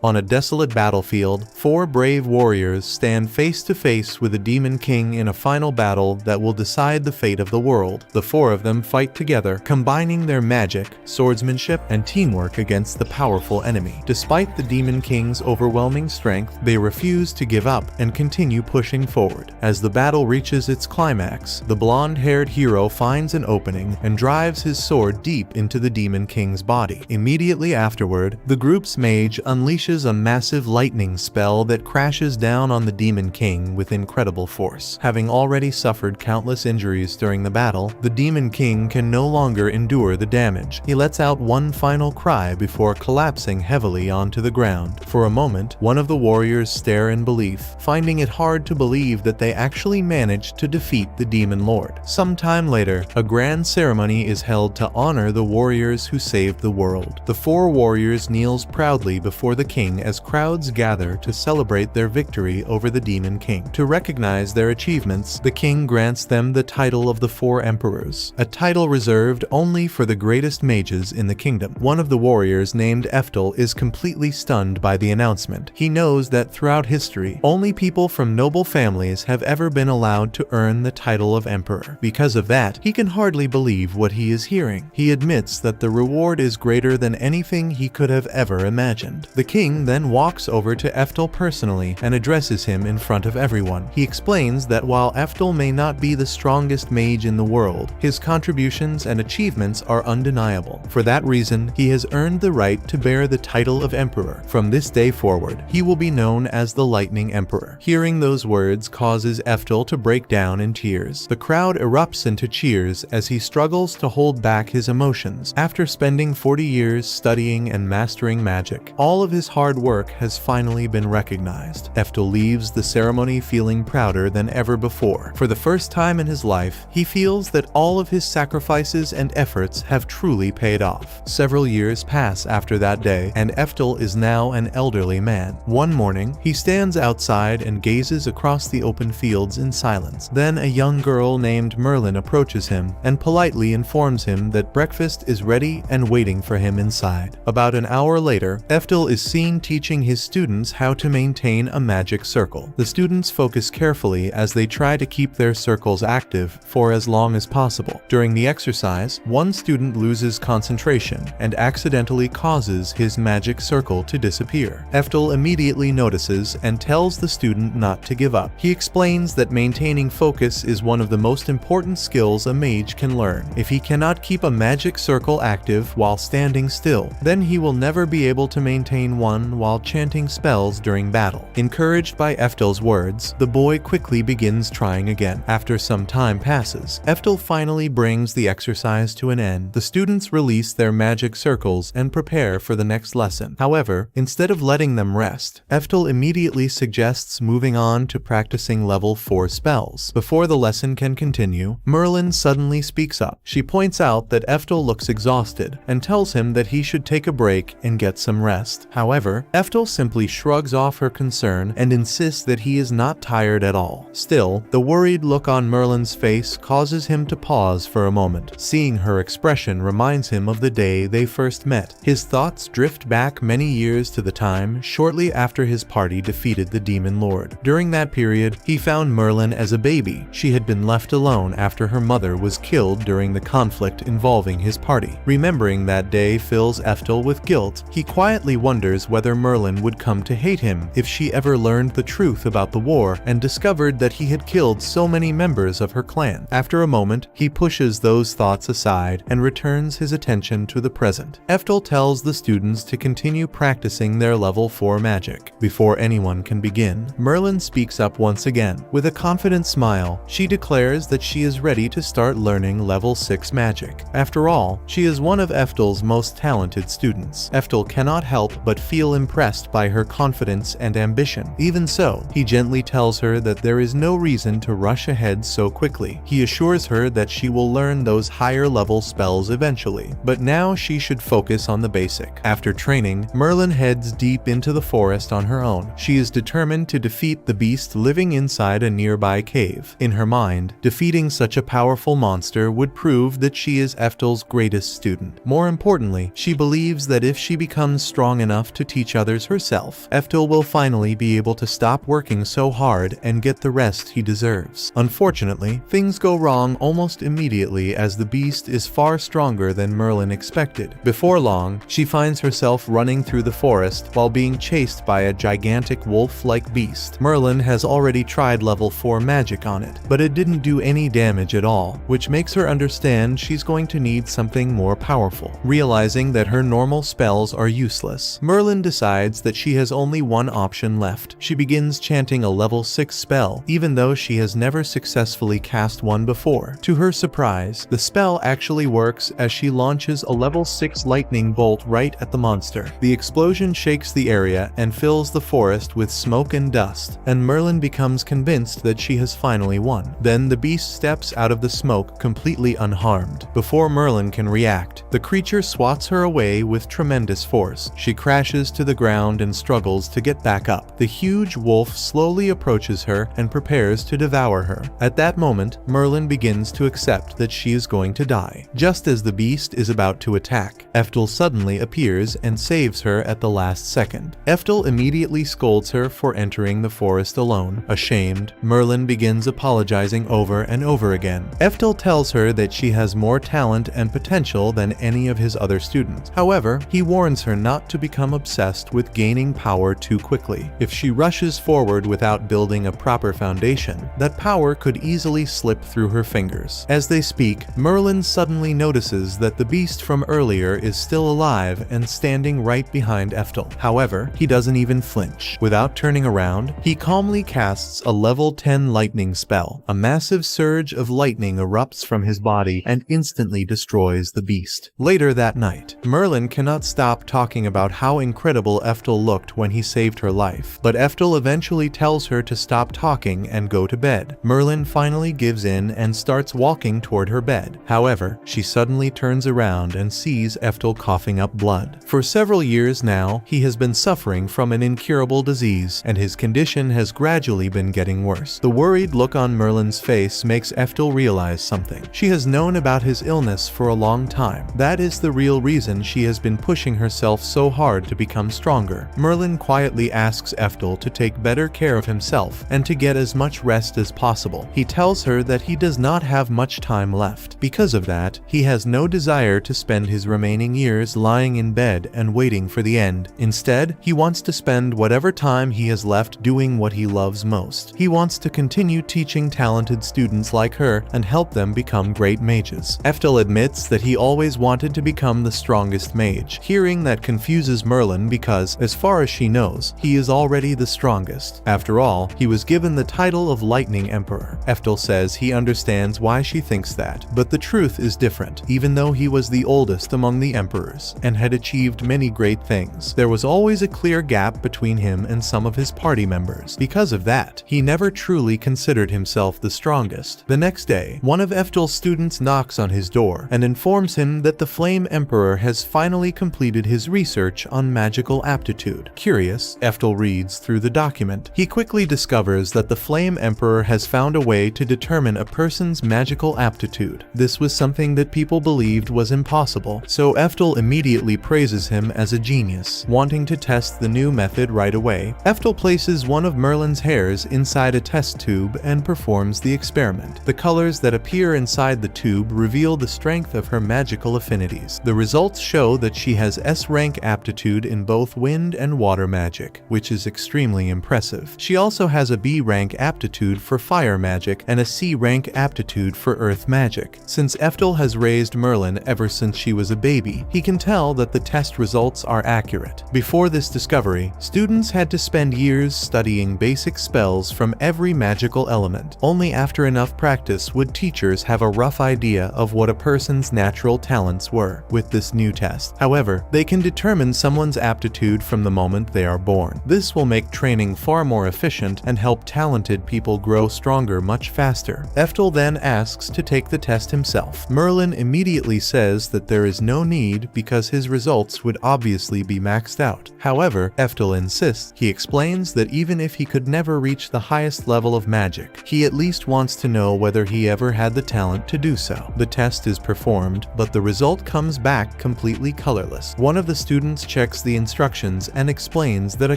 On a desolate battlefield, 4 brave warriors stand face to face with a demon king in a final battle that will decide the fate of the world. The 4 of them fight together, combining their magic, swordsmanship, and teamwork against the powerful enemy. Despite the demon king's overwhelming strength, they refuse to give up and continue pushing forward. As the battle reaches its climax, the blonde-haired hero finds an opening and drives his sword deep into the demon king's body. Immediately afterward, the group's mage unleashes a massive lightning spell that crashes down on the Demon King with incredible force. Having already suffered countless injuries during the battle, the Demon King can no longer endure the damage. He lets out one final cry before collapsing heavily onto the ground. For a moment, one of the warriors stare in belief, finding it hard to believe that they actually managed to defeat the Demon Lord. Sometime later, a grand ceremony is held to honor the warriors who saved the world. The 4 warriors kneels proudly before the king as crowds gather to celebrate their victory over the Demon King. To recognize their achievements, the king grants them the title of the 4 emperors, a title reserved only for the greatest mages in the kingdom. One of the warriors, named Ephtal, is completely stunned by the announcement. He knows that throughout history, only people from noble families have ever been allowed to earn the title of emperor. Because of that, he can hardly believe what he is hearing. He admits that the reward is greater than anything he could have ever imagined. The king then walks over to Ephtal personally and addresses him in front of everyone. He explains that while Ephtal may not be the strongest mage in the world, his contributions and achievements are undeniable. For that reason, he has earned the right to bear the title of emperor. From this day forward, he will be known as the Lightning Emperor. Hearing those words causes Ephtal to break down in tears. The crowd erupts into cheers as he struggles to hold back his emotions. After spending 40 years studying and mastering magic, all of his hard work has finally been recognized. Ephtal leaves the ceremony feeling prouder than ever before. For the first time in his life, he feels that all of his sacrifices and efforts have truly paid off. Several years pass after that day, and Ephtal is now an elderly man. One morning, he stands outside and gazes across the open fields in silence. Then a young girl named Merlin approaches him and politely informs him that breakfast is ready and waiting for him inside. About an hour later, Ephtal is seen teaching his students how to maintain a magic circle. The students focus carefully as they try to keep their circles active for as long as possible. During the exercise, one student loses concentration and accidentally causes his magic circle to disappear. Ephtal immediately notices and tells the student not to give up. He explains that maintaining focus is one of the most important skills a mage can learn. If he cannot keep a magic circle active while standing still, then he will never be able to maintain one while chanting spells during battle. Encouraged by Ephtal's words, the boy quickly begins trying again. After some time passes, Ephtal finally brings the exercise to an end. The students release their magic circles and prepare for the next lesson. However, instead of letting them rest, Ephtal immediately suggests moving on to practicing level 4 spells. Before the lesson can continue, Merlin suddenly speaks up. She points out that Ephtal looks exhausted and tells him that he should take a break and get some rest. However, Ephtal simply shrugs off her concern and insists that he is not tired at all. Still, the worried look on Merlin's face causes him to pause for a moment. Seeing her expression reminds him of the day they first met. His thoughts drift back many years to the time shortly after his party defeated the Demon Lord. During that period, he found Merlin as a baby. She had been left alone after her mother was killed during the conflict involving his party. Remembering that day fills Ephtal with guilt. He quietly wonders whether Merlin would come to hate him if she ever learned the truth about the war and discovered that he had killed so many members of her clan. After a moment, he pushes those thoughts aside and returns his attention to the present. Ephtal tells the students to continue practicing their level 4 magic. Before anyone can begin, Merlin speaks up once again. With a confident smile, she declares that she is ready to start learning level 6 magic. After all, she is one of Ephtal's most talented students. Ephtal cannot help but feel impressed by her confidence and ambition. Even so, he gently tells her that there is no reason to rush ahead so quickly. He assures her that she will learn those higher level spells eventually, but now she should focus on the basic. After training, Merlin heads deep into the forest on her own. She is determined to defeat the beast living inside a nearby cave. In her mind, defeating such a powerful monster would prove that she is Ephtal's greatest student. More importantly, she believes that if she becomes strong enough to teach others herself, Ephtal will finally be able to stop working so hard and get the rest he deserves. Unfortunately, things go wrong almost immediately as the beast is far stronger than Merlin expected. Before long, she finds herself running through the forest while being chased by a gigantic wolf-like beast. Merlin has already tried level 4 magic on it, but it didn't do any damage at all, which makes her understand she's going to need something more powerful. Realizing that her normal spells are useless, Merlin decides that she has only one option left. She begins chanting a level 6 spell, even though she has never successfully cast one before. To her surprise, the spell actually works as she launches a level 6 lightning bolt right at the monster. The explosion shakes the area and fills the forest with smoke and dust, and Merlin becomes convinced that she has finally won. Then the beast steps out of the smoke completely unharmed. Before Merlin can react, the creature swats her away with tremendous force. She crashes to the ground and struggles to get back up. The huge wolf slowly approaches her and prepares to devour her. At that moment, Merlin begins to accept that she is going to die. Just as the beast is about to attack, Ephtal suddenly appears and saves her at the last second. Ephtal immediately scolds her for entering the forest alone. Ashamed, Merlin begins apologizing over and over again. Ephtal tells her that she has more talent and potential than any of his other students. However, he warns her not to become obsessed with gaining power too quickly. If she rushes forward without building a proper foundation, that power could easily slip through her fingers. As they speak, Merlin suddenly notices that the beast from earlier is still alive and standing right behind Ephtal. However, he doesn't even flinch. Without turning around, he calmly casts a level 10 lightning spell. A massive surge of lightning erupts from his body and instantly destroys the beast. Later that night, Merlin cannot stop talking about how incredible Ephtal looked when he saved her life, but Ephtal eventually tells her to stop talking and go to bed. Merlin finally gives in and starts walking toward her bed. However, she suddenly turns around and sees Ephtal coughing up blood. For several years now, he has been suffering from an incurable disease, and his condition has gradually been getting worse. The worried look on Merlin's face makes Ephtal realize something. She has known about his illness for a long time. That is the real reason she has been pushing herself so hard to become stronger. Merlin quietly asks Ephtal to take better care of himself and to get as much rest as possible. He tells her that he does not have much time left. Because of that, he has no desire to spend his remaining years lying in bed and waiting for the end. Instead, he wants to spend whatever time he has left doing what he loves most. He wants to continue teaching talented students like her and help them become great mages. Ephtal admits that he always wanted to become the strongest mage. Hearing that confuses Merlin because, as far as she knows, he is already the strongest. After all, he was given the title of Lightning Emperor. Ephtal says he understands why she thinks that, but the truth is different. Even though he was the oldest among the emperors and had achieved many great things, there was always a clear gap between him and some of his party members. Because of that, he never truly considered himself the strongest. The next day, one of Ephtal's students knocks on his door and informs him that the Flame Emperor has finally completed his research on magical aptitude. Curious, Ephtal reads through the document. He quickly discovers that the Flame Emperor has found a way to determine a person's magical aptitude. This was something that people believed was impossible, so Ephtal immediately praises him as a genius, wanting to test the new method right away. Ephtal places one of Merlin's hairs inside a test tube and performs the experiment. The colors that appear inside the tube reveal the strength of her magical affinities. The results show that she has S-rank aptitude in both wind and water magic, which is extremely impressive. She also has a B-rank aptitude for fire magic and a C-rank aptitude for earth magic. Since Ephtal has raised Merlin ever since she was a baby, he can tell that the test results are accurate. Before this discovery, students had to spend years studying basic spells from every magical element. Only after enough practice would teachers have a rough idea of what a person's natural talents were. With this new test, however, they can determine someone's aptitude from the moment they are born. This will make training far more efficient and help talented people grow stronger much faster. Ephtal then asks to take the test himself. Merlin immediately says that there is no need because his results would obviously be maxed out. However, Ephtal insists. He explains that even if he could never reach the highest level of magic, he at least wants to know whether he ever had the talent to do so. The test is performed, but the result comes back completely colorless. One of the students checks the instructions and explains that a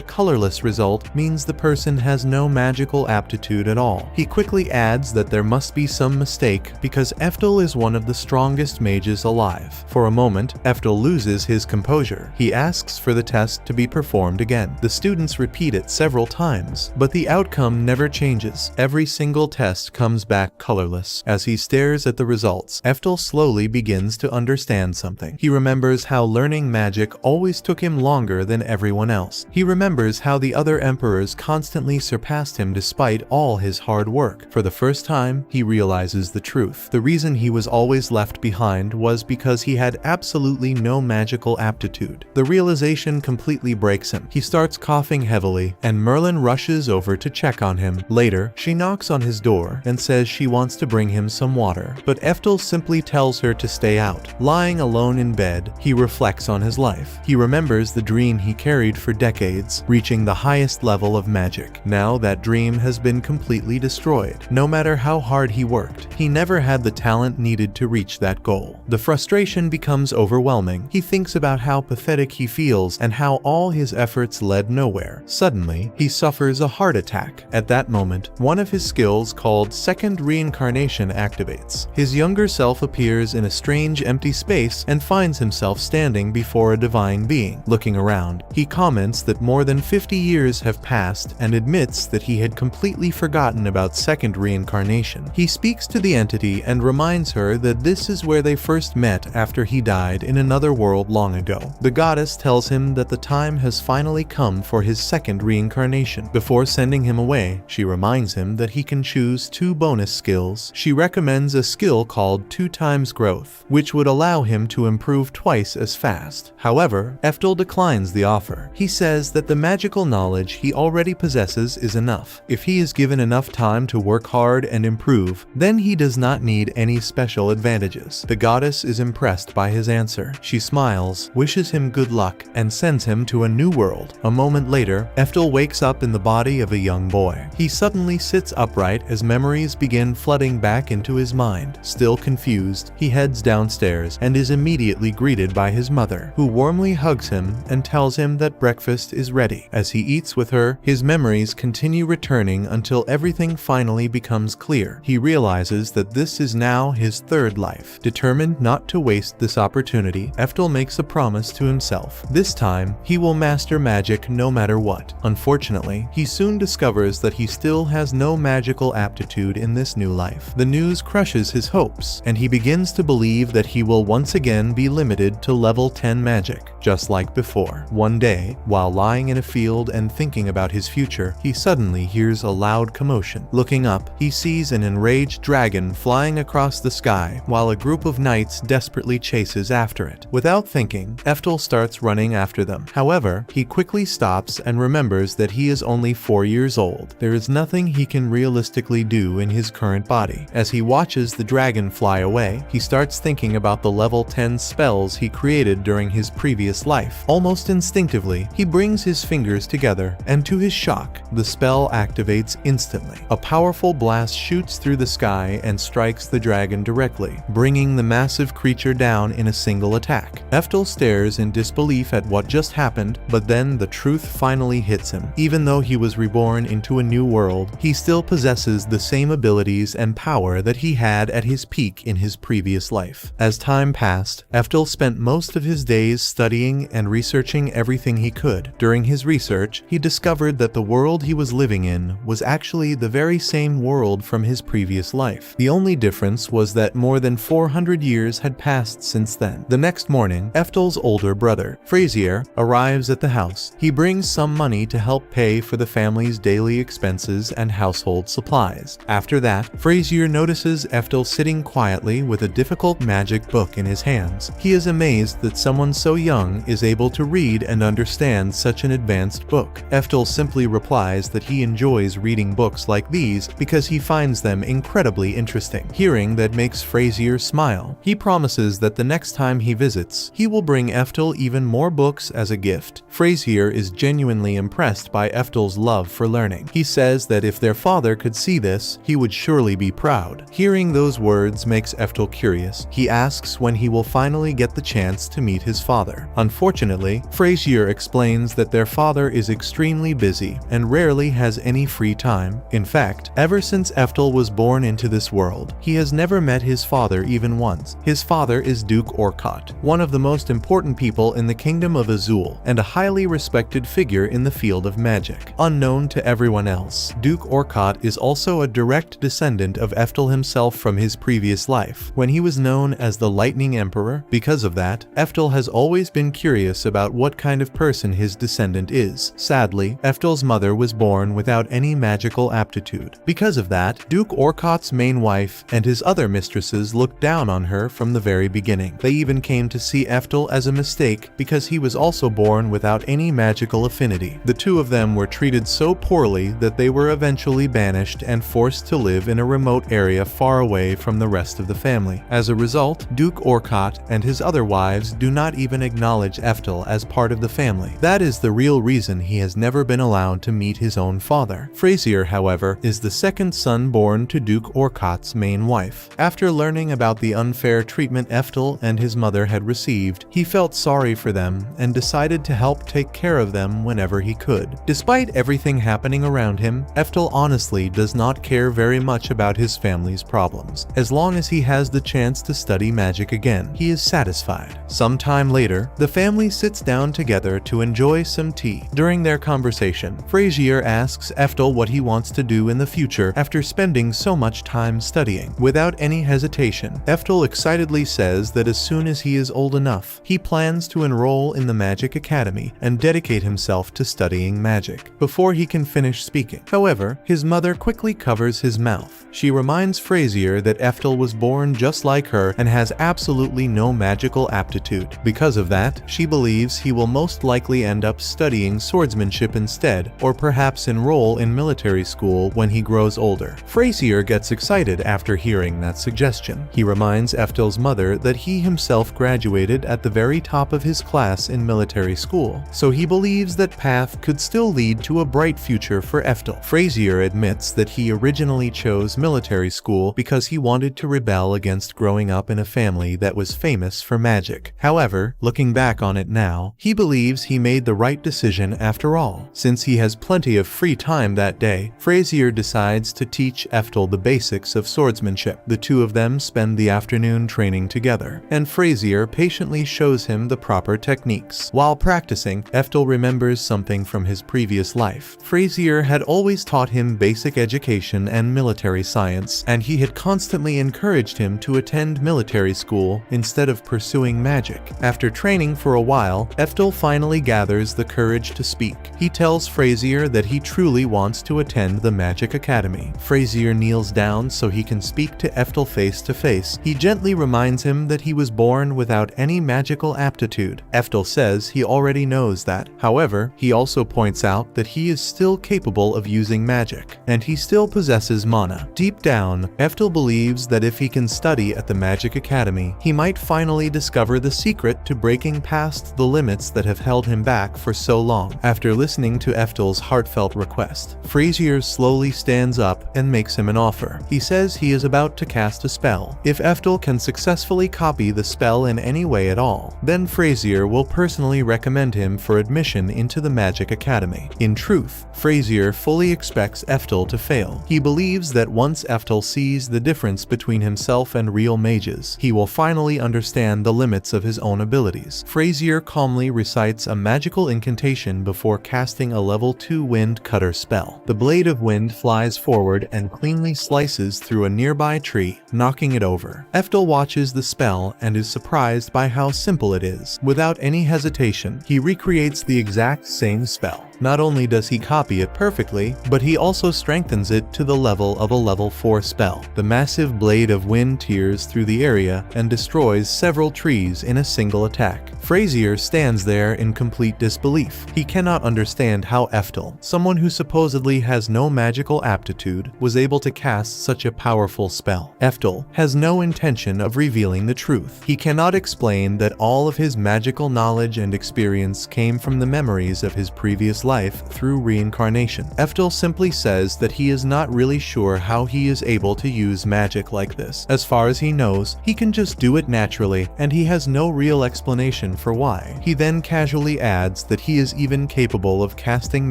colorless result means the person has no magical aptitude at all. He quickly adds that there must be some mistake because Ephtal is one of the strongest mages alive. For a moment, Ephtal loses his composure. He asks for the test to be performed again. The students repeat it several times, but the outcome never changes. Every single test comes back colorless. As he stares at the results, Ephtal slowly begins to understand something. He remembers how learning magic always took him longer than everyone else. He remembers how the other emperors constantly surpassed him despite all his hard work. For the first time, he realizes the truth. The reason he was always left behind was because he had absolutely no magical aptitude. The realization completely breaks him. He starts coughing heavily, and Merlin rushes over to check on him. Later, she knocks on his door and says she wants to bring him some water, but Ephtal simply tells her to stay out. Lying alone in bed, he reflects on his life. He remembers the dream he carried for decades, reaching the highest level of magic. Now that dream has been completely destroyed. No matter how hard he worked, he never had the talent needed to reach that goal. The frustration becomes overwhelming. He thinks about how pathetic he feels and how all his efforts led nowhere. Suddenly, he suffers a heart attack. At that moment, one of his skills called Second Reincarnation activates. His younger self appears in a strange empty space and finds himself standing before a divine being. Looking around, he comments that more than 50 years have passed and admits that he had completely forgotten about Second Reincarnation. He speaks to the entity and reminds her that this is where they first met after he died in another world long ago. The goddess tells him that the time has finally come for his second reincarnation. Before sending him away, she reminds him that he can choose 2 bonus skills. She recommends a skill called 2 times growth, which would allow him to improve twice as fast. However, Ephtal declines the offer. He says that the magical knowledge he already possesses is enough. If he is given enough time to work hard and improve, then he does not need any special advantages. The goddess is impressed by his answer. She smiles, wishes him good luck, and sends him to a new world. A moment later, Ephtal wakes up in the body of a young boy. He suddenly sits upright as memories begin flooding back into his mind. Still confused, he heads downstairs and is immediately greeted by his mother, who warmly hugs him and tells him that breakfast is ready. As he eats with her, his memories continue returning until everything finally becomes clear. He realizes that this is now his third life. Determined not to waste this opportunity, Ephtal makes a promise to himself. This time, he will master magic no matter what. Unfortunately, he soon discovers that he still has no magical aptitude in this new life. The news crushes his hopes, and he begins to believe that he will once again be limited to level 10 magic, just like before. One day, while lying in a field and thinking about his future, he suddenly hears a loud commotion. Looking up, he sees an enraged dragon flying across the sky, while a group of knights desperately chases after it. Without thinking, Ephtal starts running after them. However, he quickly stops and remembers that he is only 4 years old. There is nothing he can realistically do in his current body. As he watches the dragon fly away, he starts thinking about the level 10 spells he created during his previous life. Almost instinctively, he brings his fingers together, and to his shock, the spell activates instantly. A powerful blast shoots through the sky and strikes the dragon directly, bringing the massive creature down in a single attack. Ephtal stares in disbelief at what just happened, but then the truth finally hits him. Even though he was reborn into a new world, he still possesses the same abilities and power that he had at his peak in his previous life. As time passed, Ephtal spent most of his days studying and researching everything he could. During his research, he discovered that the world he was living in was actually the very same world from his previous life. The only difference was that more than 400 years had passed since then. The next morning, Ephtal's older brother, Frazier, arrives at the house. He brings some money to help pay for the family's daily expenses and household supplies. After that, Frazier notices Ephtal sitting quietly with a difficult magic book in his hands. He is amazed that someone so young is able to read and understand such an advanced book. Ephtal simply replies that he enjoys reading books like these because he finds them incredibly interesting. Hearing that makes Frazier smile. He promises that the next time he visits, he will bring Ephtal even more books as a gift. Frazier is genuinely impressed by Ephtal's love for learning. He says that if their father could see this, he would surely be proud. Hearing those words makes Ephtal curious. He asks when he will finally get the chance to meet his father. Unfortunately, Finally, Frazier explains that their father is extremely busy and rarely has any free time. In fact, ever since Ephtal was born into this world, he has never met his father even once. His father is Duke Orcott, one of the most important people in the Kingdom of Azul and a highly respected figure in the field of magic. Unknown to everyone else, Duke Orcott is also a direct descendant of Ephtal himself from his previous life, when he was known as the Lightning Emperor. Because of that, Ephtal has always been curious about what kind of person his descendant is. Sadly, Ephtal's mother was born without any magical aptitude. Because of that, Duke Orcott's main wife and his other mistresses looked down on her from the very beginning. They even came to see Ephtal as a mistake because he was also born without any magical affinity. The two of them were treated so poorly that they were eventually banished and forced to live in a remote area far away from the rest of the family. As a result, Duke Orcott and his other wives do not even acknowledge Ephtal as part of the family. That is the real reason he has never been allowed to meet his own father. Frazier, however, is the second son born to Duke Orcott's main wife. After learning about the unfair treatment Ephtal and his mother had received, he felt sorry for them and decided to help take care of them whenever he could. Despite everything happening around him, Ephtal honestly does not care very much about his family's problems. As long as he has the chance to study magic again, he is satisfied. Sometime later, the family sits down together to enjoy some tea. During their conversation, Frazier asks Ephtal what he wants to do in the future after spending so much time studying. Without any hesitation, Ephtal excitedly says that as soon as he is old enough, he plans to enroll in the Magic Academy and dedicate himself to studying magic. Before he can finish speaking, however, his mother quickly covers his mouth. She reminds Frazier that Ephtal was born just like her and has absolutely no magical aptitude. Because of that, she believes he will most likely end up studying swordsmanship instead, or perhaps enroll in military school when he grows older. Frazier gets excited after hearing that suggestion. He reminds Ephtal's mother that he himself graduated at the very top of his class in military school, so he believes that path could still lead to a bright future for Ephtal. Frazier admits that he originally chose military school because he wanted to rebel against growing up in a family that was famous for magic. However, looking back on it now, he believes he made the right decision after all. Since he has plenty of free time that day, Frazier decides to teach Ephtal the basics of swordsmanship. The two of them spend the afternoon training together, and Frazier patiently shows him the proper techniques. While practicing, Ephtal remembers something from his previous life. Frazier had always taught him basic education and military science, and he had constantly encouraged him to attend military school instead of pursuing magic. After training for a while, Ephtal finally gathers the courage to speak. He tells Frazier that he truly wants to attend the Magic Academy. Frazier kneels down so he can speak to Ephtal face to face. He gently reminds him that he was born without any magical aptitude. Ephtal says he already knows that. However, he also points out that he is still capable of using magic, and he still possesses mana. Deep down, Ephtal believes that if he can study at the Magic Academy, he might finally discover the secret to breaking past the limits that have held him back for so long. After listening to Ephtal's heartfelt request, Frazier slowly stands up and makes him an offer. He says he is about to cast a spell. If Ephtal can successfully copy the spell in any way at all, then Frazier will personally recommend him for admission into the Magic Academy. In truth, Frazier fully expects Ephtal to fail. He believes that once Ephtal sees the difference between himself and real mages, he will finally understand the limits of his own abilities. Frazier calmly recites a magical incantation before casting a level 2 wind cutter spell. The blade of wind flies forward and cleanly slices through a nearby tree, knocking it over. Ephtal watches the spell and is surprised by how simple it is. Without any hesitation, he recreates the exact same spell. Not only does he copy it perfectly, but he also strengthens it to the level of a level 4 spell. The massive blade of wind tears through the area and destroys several trees in a single attack. Frazier stands there in complete disbelief. He cannot understand how Ephtal, someone who supposedly has no magical aptitude, was able to cast such a powerful spell. Ephtal has no intention of revealing the truth. He cannot explain that all of his magical knowledge and experience came from the memories of his previous life through reincarnation. Ephtal simply says that he is not really sure how he is able to use magic like this. As far as he knows, he can just do it naturally, and he has no real explanation for why. He then casually adds that he is even capable of casting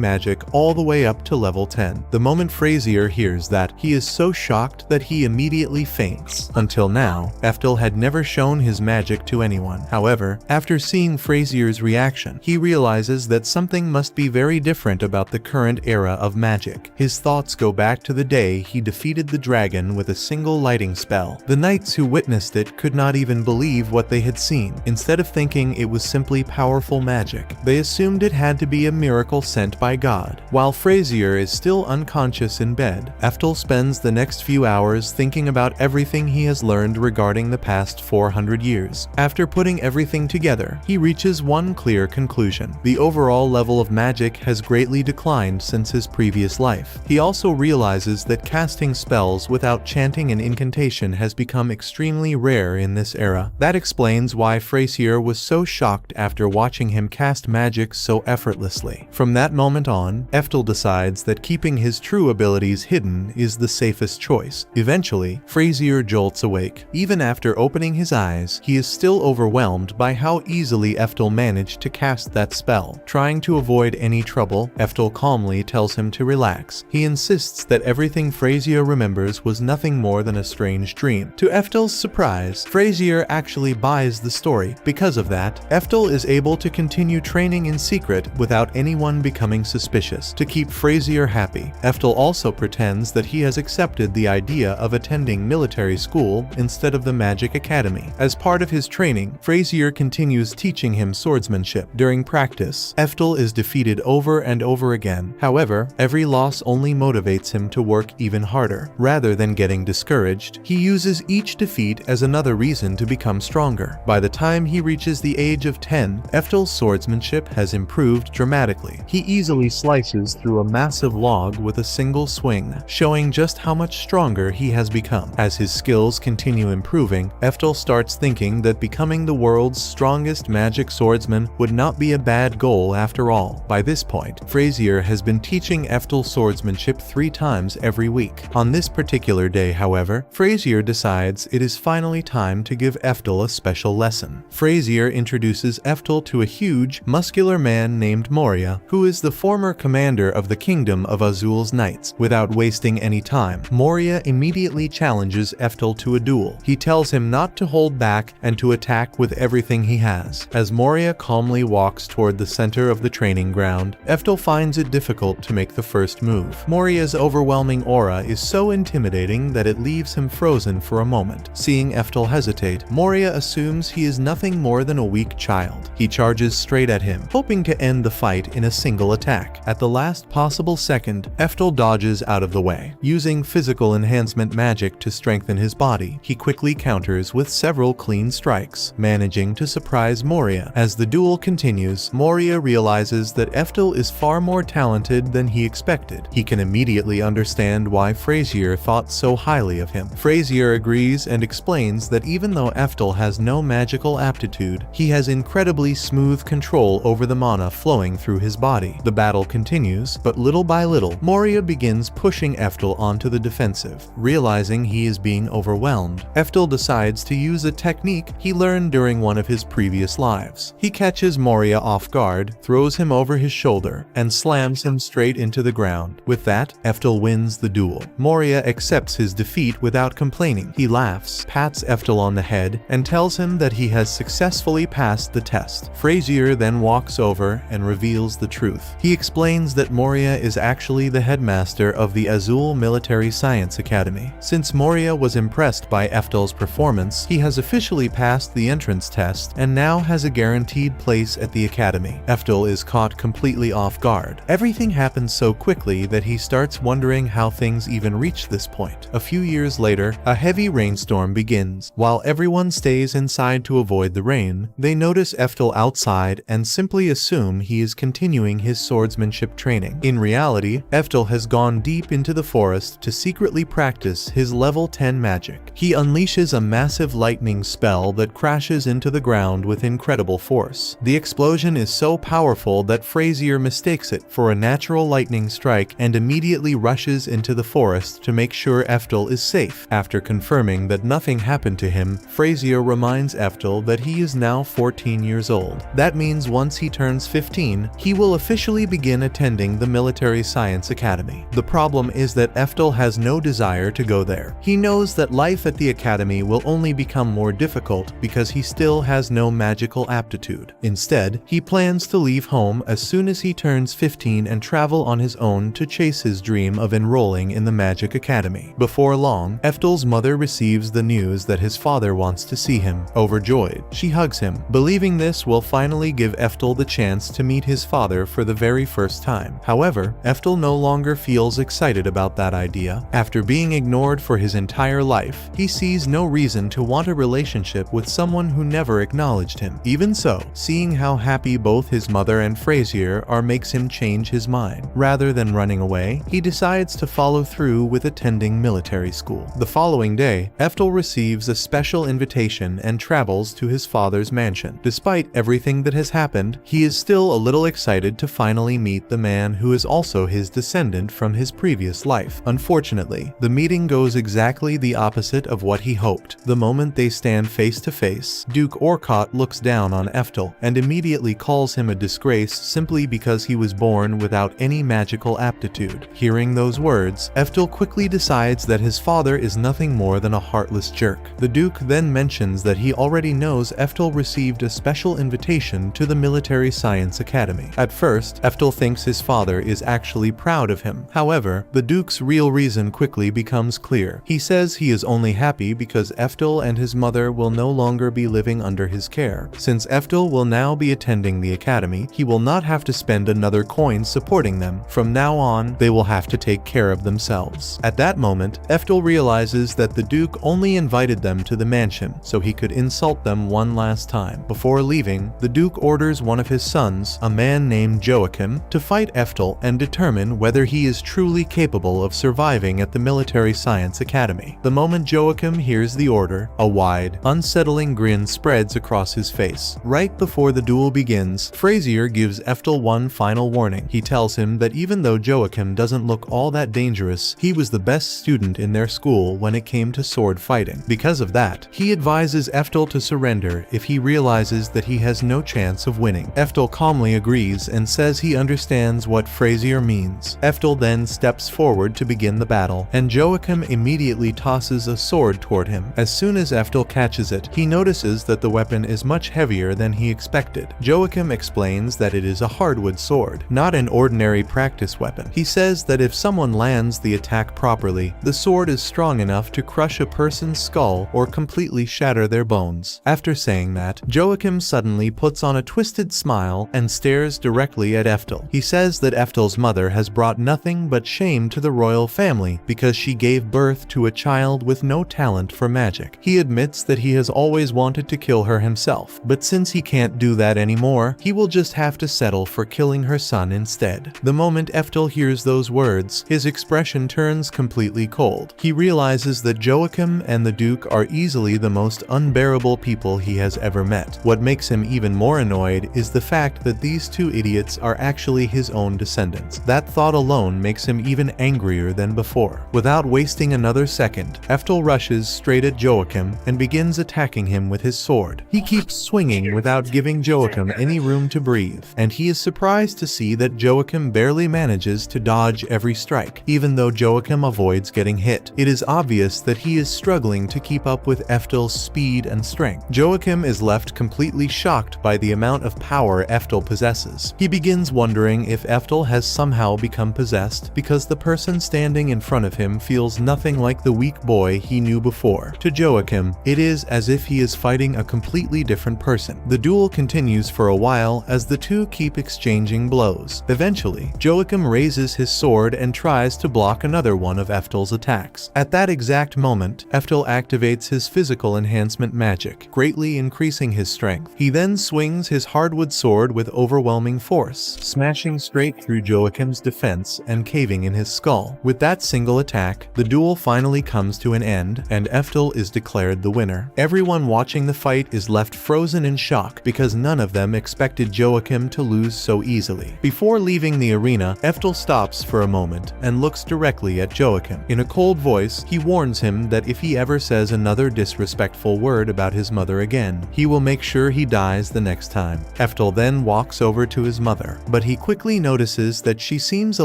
magic all the way up to level 10. The moment Frazier hears that, he is so shocked that he immediately faints. Until now, Ephtal had never shown his magic to anyone. However, after seeing Frazier's reaction, he realizes that something must be very different about the current era of magic. His thoughts go back to the day he defeated the dragon with a single lighting spell. The knights who witnessed it could not even believe what they had seen. Instead of thinking it was simply powerful magic, they assumed it had to be a miracle sent by God. While Frazier is still unconscious in bed, Ephtal spends the next few hours thinking about everything he has learned regarding the past 400 years. After putting everything together, he reaches one clear conclusion. The overall level of magic has greatly declined since his previous life. He also realizes that casting spells without chanting an incantation has become extremely rare in this era. That explains why Frazier was so shocked after watching him cast magic so effortlessly. From that moment on, Ephtal decides that keeping his true abilities hidden is the safest choice. Eventually, Frazier jolts awake. Even after opening his eyes, he is still overwhelmed by how easily Ephtal managed to cast that spell. Trying to avoid any trouble, Ephtal calmly tells him to relax. He insists that everything Frazier remembers was nothing more than a strange dream. To Ephtal's surprise, Frazier actually buys the story. Because of that, Ephtal is able to continue training in secret without anyone becoming suspicious. To keep Frazier happy, Ephtal also pretends that he has accepted the idea of attending military school instead of the magic academy. As part of his training, Frazier continues teaching him swordsmanship. During practice, Ephtal is defeated over and over again. However, every loss only motivates him to work even harder. Rather than getting discouraged, he uses each defeat as another reason to become stronger. By the time he reaches the age of 10, Ephtal's swordsmanship has improved dramatically. He easily slices through a massive log with a single swing, showing just how much stronger he has become. As his skills continue improving, Ephtal starts thinking that becoming the world's strongest magic swordsman would not be a bad goal after all. By this point, Frazier has been teaching Ephtal swordsmanship 3 times every week. On this particular day, however, Frazier decides it is finally time to give Ephtal a special lesson. Frazier introduces Ephtal to a huge, muscular man named Moria, who is the former commander of the kingdom of Azul's knights. Without wasting any time, Moria immediately challenges Ephtal to a duel. He tells him not to hold back and to attack with everything he has. As Moria calmly walks toward the center of the training ground, Ephtal finds it difficult to make the first move. Moria's overwhelming aura is so intimidating that it leaves him frozen for a moment. Seeing Ephtal hesitate, Moria assumes he is nothing more than a weak child. He charges straight at him, hoping to end the fight in a single attack. At the last possible second, Ephtal dodges out of the way. Using physical enhancement magic to strengthen his body, he quickly counters with several clean strikes, managing to surprise Moria. As the duel continues, Moria realizes that Ephtal is far more talented than he expected. He can immediately understand why Frazier thought so highly of him. Frazier agrees and explains that even though Ephtal has no magical aptitude, he has incredibly smooth control over the mana flowing through his body. The battle continues, but little by little, Moria begins pushing Ephtal onto the defensive. Realizing he is being overwhelmed, Ephtal decides to use a technique he learned during one of his previous lives. He catches Moria off guard, throws him over his shoulder, and slams him straight into the ground. With that, Ephtal wins the duel. Moria accepts his defeat without complaining. He laughs, pats Ephtal on the head, and tells him that he has successfully passed the test. Frazier then walks over and reveals the truth. He explains that Moria is actually the headmaster of the Azul Military Science Academy. Since Moria was impressed by Ephtal's performance, he has officially passed the entrance test and now has a guaranteed place at the academy. Ephtal is caught completely off guard. Everything happens so quickly that he starts wondering how things even reached this point. A few years later, a heavy rainstorm begins. While everyone stays inside to avoid the rain, they notice Ephtal outside and simply assume he is continuing his swordsmanship training. In reality, Ephtal has gone deep into the forest to secretly practice his level 10 magic. He unleashes a massive lightning spell that crashes into the ground with incredible force. The explosion is so powerful that Frazier mistakes it for a natural lightning strike and immediately rushes into the forest to make sure Ephtal is safe. After confirming that nothing happened to him, Frazier reminds Ephtal that he is now 14 years old. That means once he turns 15, he will officially begin attending the Military Science Academy. The problem is that Ephtal has no desire to go there. He knows that life at the academy will only become more difficult because he still has no magical aptitude. Instead, he plans to leave home as soon as he turns 15 and travel on his own to chase his dream of enrolling in the Magic Academy. Before long, Ephtal's mother receives the news that his father wants to see him. Overjoyed, she hugs him, believing this will finally give Ephtal the chance to meet his father for the very first time. However, Ephtal no longer feels excited about that idea. After being ignored for his entire life, he sees no reason to want a relationship with someone who never acknowledged him. Even so, seeing how happy both his mother and Frazier are makes him change his mind. Rather than running away, he decides to follow through with attending military school. The following day, Ephtal receives a special invitation and travels to his father's mansion. Despite everything that has happened, he is still a little excited to finally meet the man who is also his descendant from his previous life. Unfortunately, the meeting goes exactly the opposite of what he hoped. The moment they stand face to face, Duke Orcott looks down on Ephtal and immediately calls him a disgrace simply because he was born without any magical aptitude. Hearing those words, Ephtal quickly decides that his father is nothing more than a heartless jerk. The Duke then mentions that he already knows Ephtal received a special invitation to the Military Science Academy. At first, Ephtal thinks his father is actually proud of him. However, the Duke's real reason quickly becomes clear. He says he is only happy because Ephtal and his mother will no longer be living under his care. Since Ephtal will now be attending the academy, he will not have to spend another coin supporting them. From now on, they will have to take care of themselves. At that moment, Ephtal realizes that the Duke only invited them to the mansion so he could insult them one last time. Before leaving, the Duke orders one of his sons, a man named Joachim, to fight Ephtal and determine whether he is truly capable of surviving at the Military Science Academy. The moment Joachim hears the order, a wide, unsettling grin spreads across his face. Right before the duel begins, Frazier gives Ephtal one final warning. He tells him that even though Joachim doesn't look all that dangerous, he was the best student in their school when it came to sword fighting. Because of that, he advises Ephtal to surrender if he realizes that he has no chance of winning. Ephtal calmly agrees and says he understands what Frazier means. Ephtal then steps forward to begin the battle, and Joachim immediately tosses a sword toward him. As soon as Ephtal catches it, he notices that the weapon is much heavier than he expected. Joachim explains that it is a hardwood sword, not an ordinary practice weapon. He says that if someone lands the attack properly, the sword is strong enough to crush a person's skull or completely shatter their bones. After saying that, Joachim suddenly puts on a twisted smile and stares directly at Ephtal. He says that Ephtal's mother has brought nothing but shame to the royal family because she gave birth to a child with no talent for magic. He admits that he has always wanted to kill her himself, but since he can't do that anymore, he will just have to settle for killing her son instead. The moment Ephtal hears those words, his expression turns completely cold. He realizes that Joachim and the Duke are easily the most unbearable people he has ever met. What makes him even more annoyed is the fact that these two idiots are actually his own descendants. That thought alone makes him even angrier than before. Without wasting another second, Ephtal rushes straight at Joachim and begins attacking him with his sword. He keeps swinging without giving Joachim any room to breathe, and he is surprised to see that Joachim barely manages to dodge every strike, even though Joachim avoids getting hit. It is obvious that he is struggling to keep up with Ephtal's speed and strength. Joachim is left completely shocked by the amount of power Ephtal possesses. He begins wondering if Ephtal has somehow become possessed because the person standing in front of him feels nothing like the weak boy he knew before. To Joachim, it is as if he is fighting a completely different person. The duel continues for a while as the two keep exchanging blows. Eventually, Joachim raises his sword and tries to block another one of Ephtal's attacks. At that exact moment, Ephtal activates his physical enhancement magic, greatly increasing his strength. He then swings his hardwood sword with overwhelming force, smashing straight through Joachim's defense and caving in his skull. With that single attack, the duel finally comes to an end, and Ephtal is declared the winner. Everyone watching the fight is left frozen in shock because none of them expected Joachim to lose so easily. Before leaving the arena, Ephtal stops for a moment and looks directly at Joachim. In a cold voice, he warns him that if he ever says another disrespectful word about his mother again, he will make sure he dies the next time. Ephtal then walks over to his mother, but he quickly notices that she seems a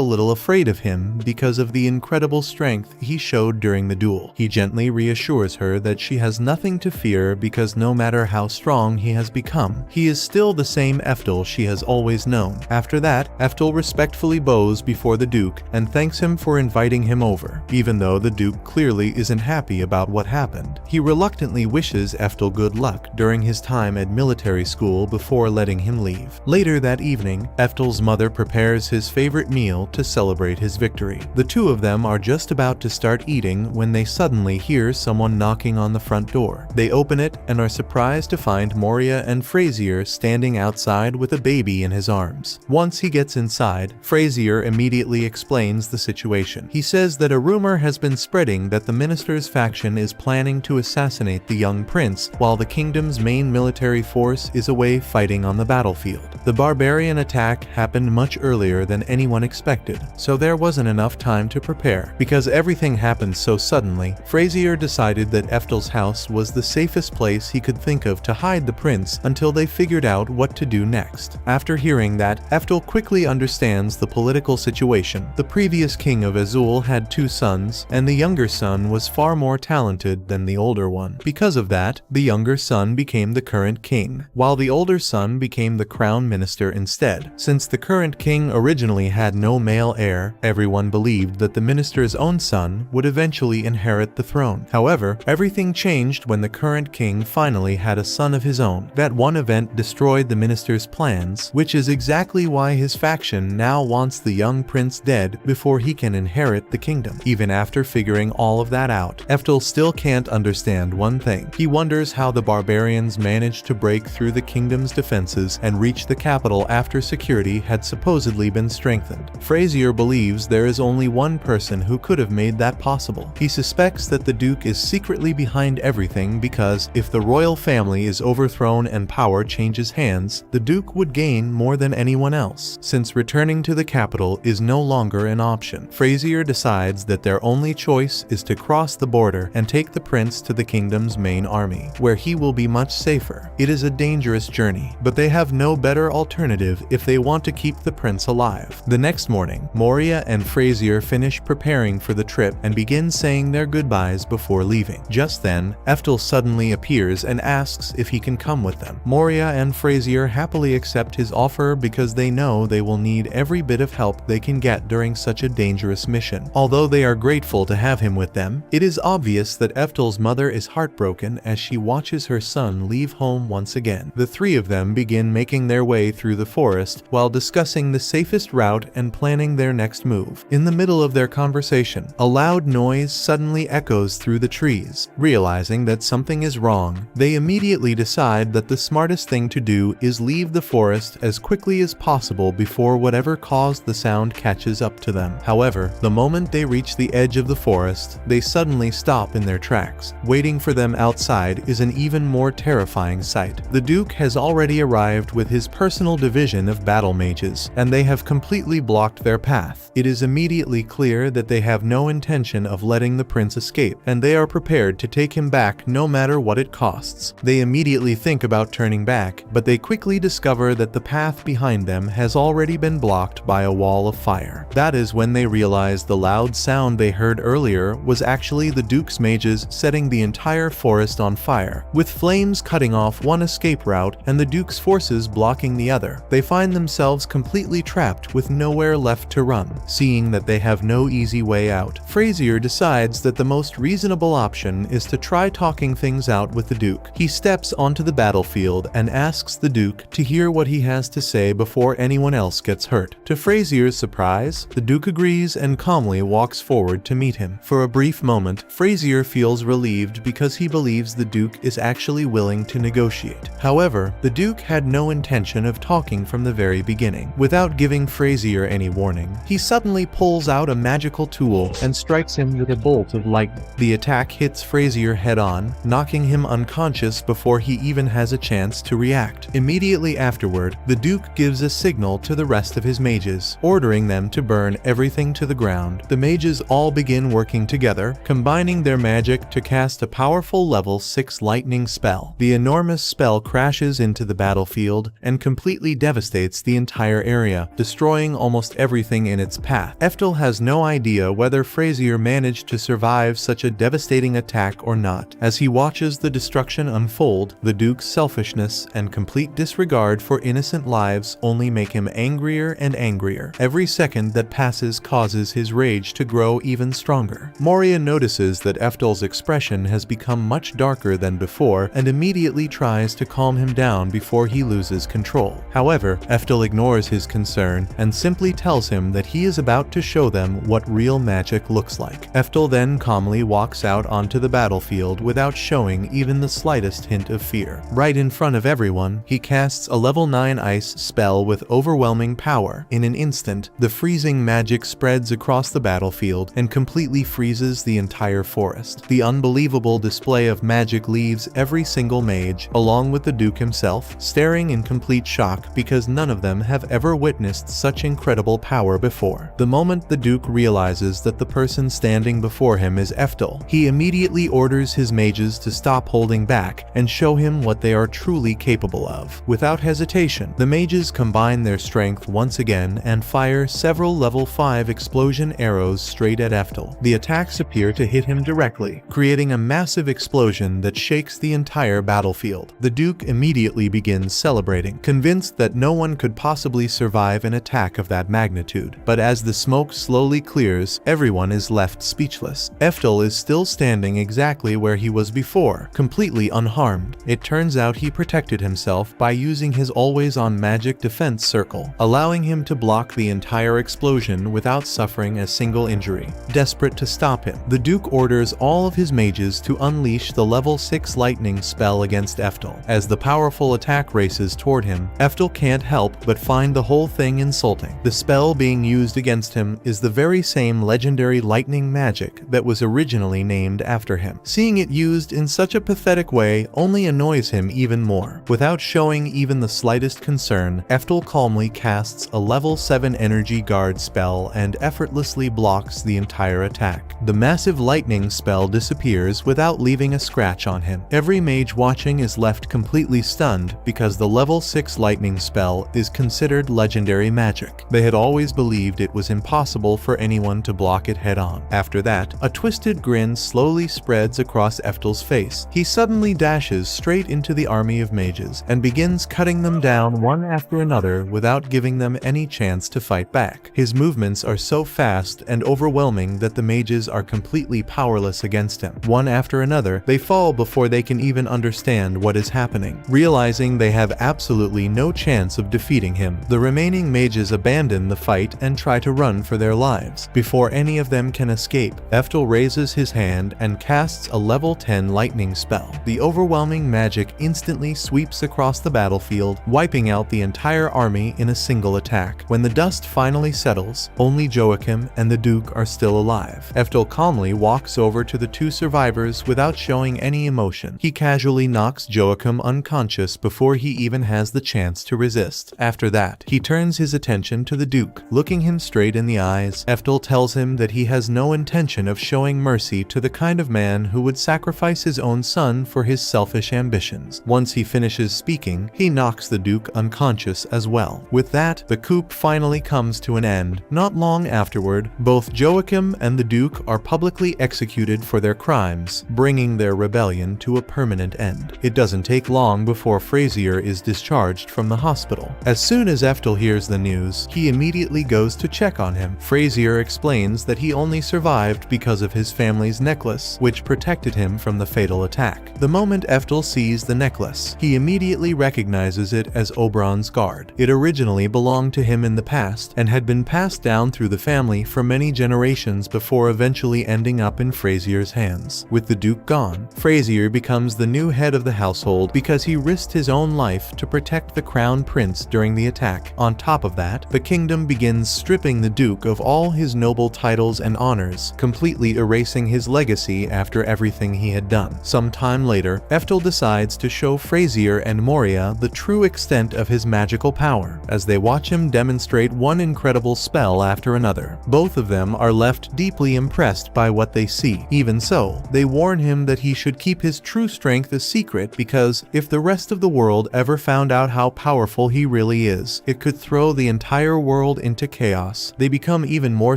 little afraid of him because of the incredible strength he showed during the duel. He gently reassures her that she has nothing to fear because no matter how strong he has become, he is still the same Ephtal she has always known. After that, Ephtal respectfully bows before the Duke and thanks him for inviting him over. Even though the Duke clearly isn't happy about what happened, he reluctantly wishes Ephtal good luck during his time at military school before letting him leave. Later that evening, Ephtal's mother prepares his favorite meal to celebrate his victory. The two of them are just about to start eating when they suddenly hear someone knocking on the front door. They open it and are surprised to find Moria and Frazier standing outside with a baby in his arms. Once he gets inside, Frazier immediately explains the situation. He says that a rumor has been spreading that the minister's faction is planning to assassinate the young prince while the kingdom's main military force is away fighting on the battlefield. The barbarian attack happened much earlier than anyone expected, so there wasn't enough time to prepare. Because everything happened so suddenly, Frazier decided that Ephtal's house was the safest place he could think of to hide the prince until they figured out what to do next. After hearing that, Ephtal quickly understands the political situation. The previous king of Azul had two sons, and the younger son was far more talented than the older one. Because of that, the younger son became the current king, while the older son became the crown minister instead. Since the current king originally had no male heir, everyone believed that the minister's own son would eventually inherit the throne. However, everything changed when the current king finally had a son of his own. That one event destroyed the minister's plans, which is exactly why his faction now wants the young prince dead before he can inherit the kingdom. Even after figuring all of that out, Ephtal still can't understand one thing. He wonders how the barbarians managed to break through the kingdom's defenses and reach the capital after security had supposedly been strengthened. Frazier believes there is only one person who could have made that possible. He suspects that the Duke is secretly behind everything because if the royal family is overthrown and power changes hands, the Duke would gain more than anyone else, since returning to the capital is no longer an option. Frazier decides that their only choice is to cross the border and take the prince to the kingdom's main army, where he will be much safer. It is a dangerous journey, but they have no better alternative if they want to keep the prince alive. The next morning, Moria and Frazier finish preparing for the trip and begin saying their goodbyes before leaving. Just then, Ephtal suddenly appears and asks if he can come with them. Moria and Frazier happily accept his offer because they know they will need every bit of help they can get during such a dangerous mission. Although they are grateful to have him with them, it is obvious that Ephtal's mother is heartbroken as she watches her son leave home once again. The three of them begin making their way through the forest while discussing the safest route and planning their next move. In the middle of their conversation, a loud noise suddenly echoes through the trees. Realizing that something is wrong, they immediately decide that the smartest thing to do is leave the forest as quickly as possible before whatever caused the sound catches up to them. However, the moment they reach the edge of the forest, they suddenly stop in their tracks. Waiting for them outside is an even more terrifying sight. The Duke has already arrived with his personal division of battle mages, and they have completely blocked their path. It is immediately clear that they have no intention of letting the prince escape, and they are prepared to take him back no matter what it costs. They immediately think about turning back, but they quickly discover that the path behind them has already been blocked by a wall of fire. That is when they realize the loud sound they heard earlier was actually the Duke's mages setting the entire forest on fire, with flames cutting off one escape route and the Duke's forces blocking the other. They find themselves completely trapped with nowhere left to run. Seeing that they have no easy way out, Frazier decides that the most reasonable option is to try talking things out with the Duke. He steps onto the battlefield and asks the Duke to hear what he has to say before anyone else gets hurt. To Frazier's surprise, the Duke agrees and calmly walks forward to meet him. For a brief moment, Frazier feels relieved because he believes the Duke is actually willing to negotiate. However, the Duke had no intention of talking from the very beginning. Without giving Frazier any warning, he suddenly pulls out a magical tool and strikes him with a bolt of lightning. The attack hits Frazier head-on, knocking him unconscious before he even has a chance to react. Immediately afterward, the Duke gives a signal to the rest of his mages, ordering them to burn everything to the ground. The mages all begin working together, combining their magic to cast a powerful level 6 lightning spell. The enormous spell crashes into the battlefield and completely devastates the entire area, destroying almost everything in its path. Ephtal has no idea whether Frazier managed to survive such a devastating attack or not. As he watches the destruction unfold, the Duke's selfishness and complete disregard for innocent lives only make him angrier and angrier. Every second that passes causes his rage to grow even stronger. Moria notices that Ephtal's expression has become much darker than before and immediately tries to calm him down before he loses control. However, Ephtal ignores his concern and simply tells him that he is about to show them what real magic looks like. Ephtal then calmly walks out onto the battlefield without showing even the slightest hint of fear. Right in front of everyone, he casts a level 9 ice spell with overwhelming power. In an instant, the freezing magic spreads across the battlefield and completely freezes the entire forest. The unbelievable display of magic leaves every single mage, along with the Duke himself, staring in complete shock because none of them have ever witnessed such incredible power before. The moment the Duke realizes that the person standing before him is Ephtal, he immediately orders his mages to stop holding back and show him what they are truly capable of. Without hesitation, the mages combine their strength once again and fire several level 5 explosion arrows straight at Ephtal. The attacks appear to hit him directly, creating a massive explosion that shakes the entire battlefield. The Duke immediately begins celebrating, convinced that no one could possibly survive an attack of that magnitude. But as the smoke slowly clears, everyone is left speechless. Ephtal is still standing exactly where he was before, completely unharmed. It turns out he protected himself by using his always-on magic defense circle, allowing him to block the entire explosion without suffering a single injury. Desperate to stop him, the Duke orders all of his mages to unleash the level 6 lightning spell against Ephtal. As the powerful attack races toward him, Ephtal can't help but find the whole thing insulting. The spell being used against him is the very same legendary lightning magic that was originally named after him. Seeing it used in such a pathetic way only annoys him even more. Without showing even the slightest concern, Ephtal calmly casts a level 7 energy guard spell and effortlessly blocks the entire attack. The massive lightning spell disappears without leaving a scratch on him. Every mage watching is left completely stunned because the level 6 lightning spell is considered legendary magic. They had always believed it was impossible for anyone to block it head-on. After that, a twisted grin slowly spreads across Ephtal's face. He suddenly dashes straight into the army of mages and begins cutting them down one after another without giving them any chance to fight back. His movements are so fast and overwhelming that the mages are completely powerless against him. One after another, they fall before they can even understand what is happening. Realizing they have absolutely no chance of defeating him, the remaining mages abandon the fight and try to run for their lives. Before any of them can escape, Ephtal raises his hand and casts a level 10 lightning spell. The overwhelming magic instantly sweeps across the battlefield, wiping out the entire army in a single attack. When the dust finally settles, only Joachim and the Duke are still alive. Ephtal calmly walks over to the two survivors without showing any emotion. He casually knocks Joachim unconscious before he even has the chance to resist. After that, he turns his attention to the Duke. Looking him straight in the eyes, Ephtal tells him that he has no intention of showing mercy to the kind of man who would sacrifice his own son for his selfish ambitions. Once he finishes speaking, he knocks the Duke unconscious as well. With that, the coup finally comes to an end. Not long afterward, both Joachim and the Duke are publicly executed for their crimes, bringing their rebellion to a permanent end. It doesn't take long before Frazier is discharged from the hospital. As soon as Ephtal hears the news, he immediately goes to check on him. Frazier explains that he only survived because of his family's necklace, which protected him from the fatal attack. The moment Ephtal sees the necklace, he immediately recognizes it as Oberon's guard. It originally belonged to him in the past and had been passed down through the family for many generations before eventually ending up in Frazier's hands. With the Duke gone, Frazier becomes the new head of the household because he risked his own life to protect the crown prince during the attack. On top of that, the kingdom begins stripping the Duke of all his noble titles and honors, completely erasing his legacy after everything he had done. Some time later, Ephtal decides to show Frazier and Moria the true extent of his magical power, as they watch him demonstrate one incredible spell after another. Both of them are left deeply impressed by what they see. Even so, they warn him that he should keep his true strength a secret secret because if the rest of the world ever found out how powerful he really is, it could throw the entire world into chaos. They become even more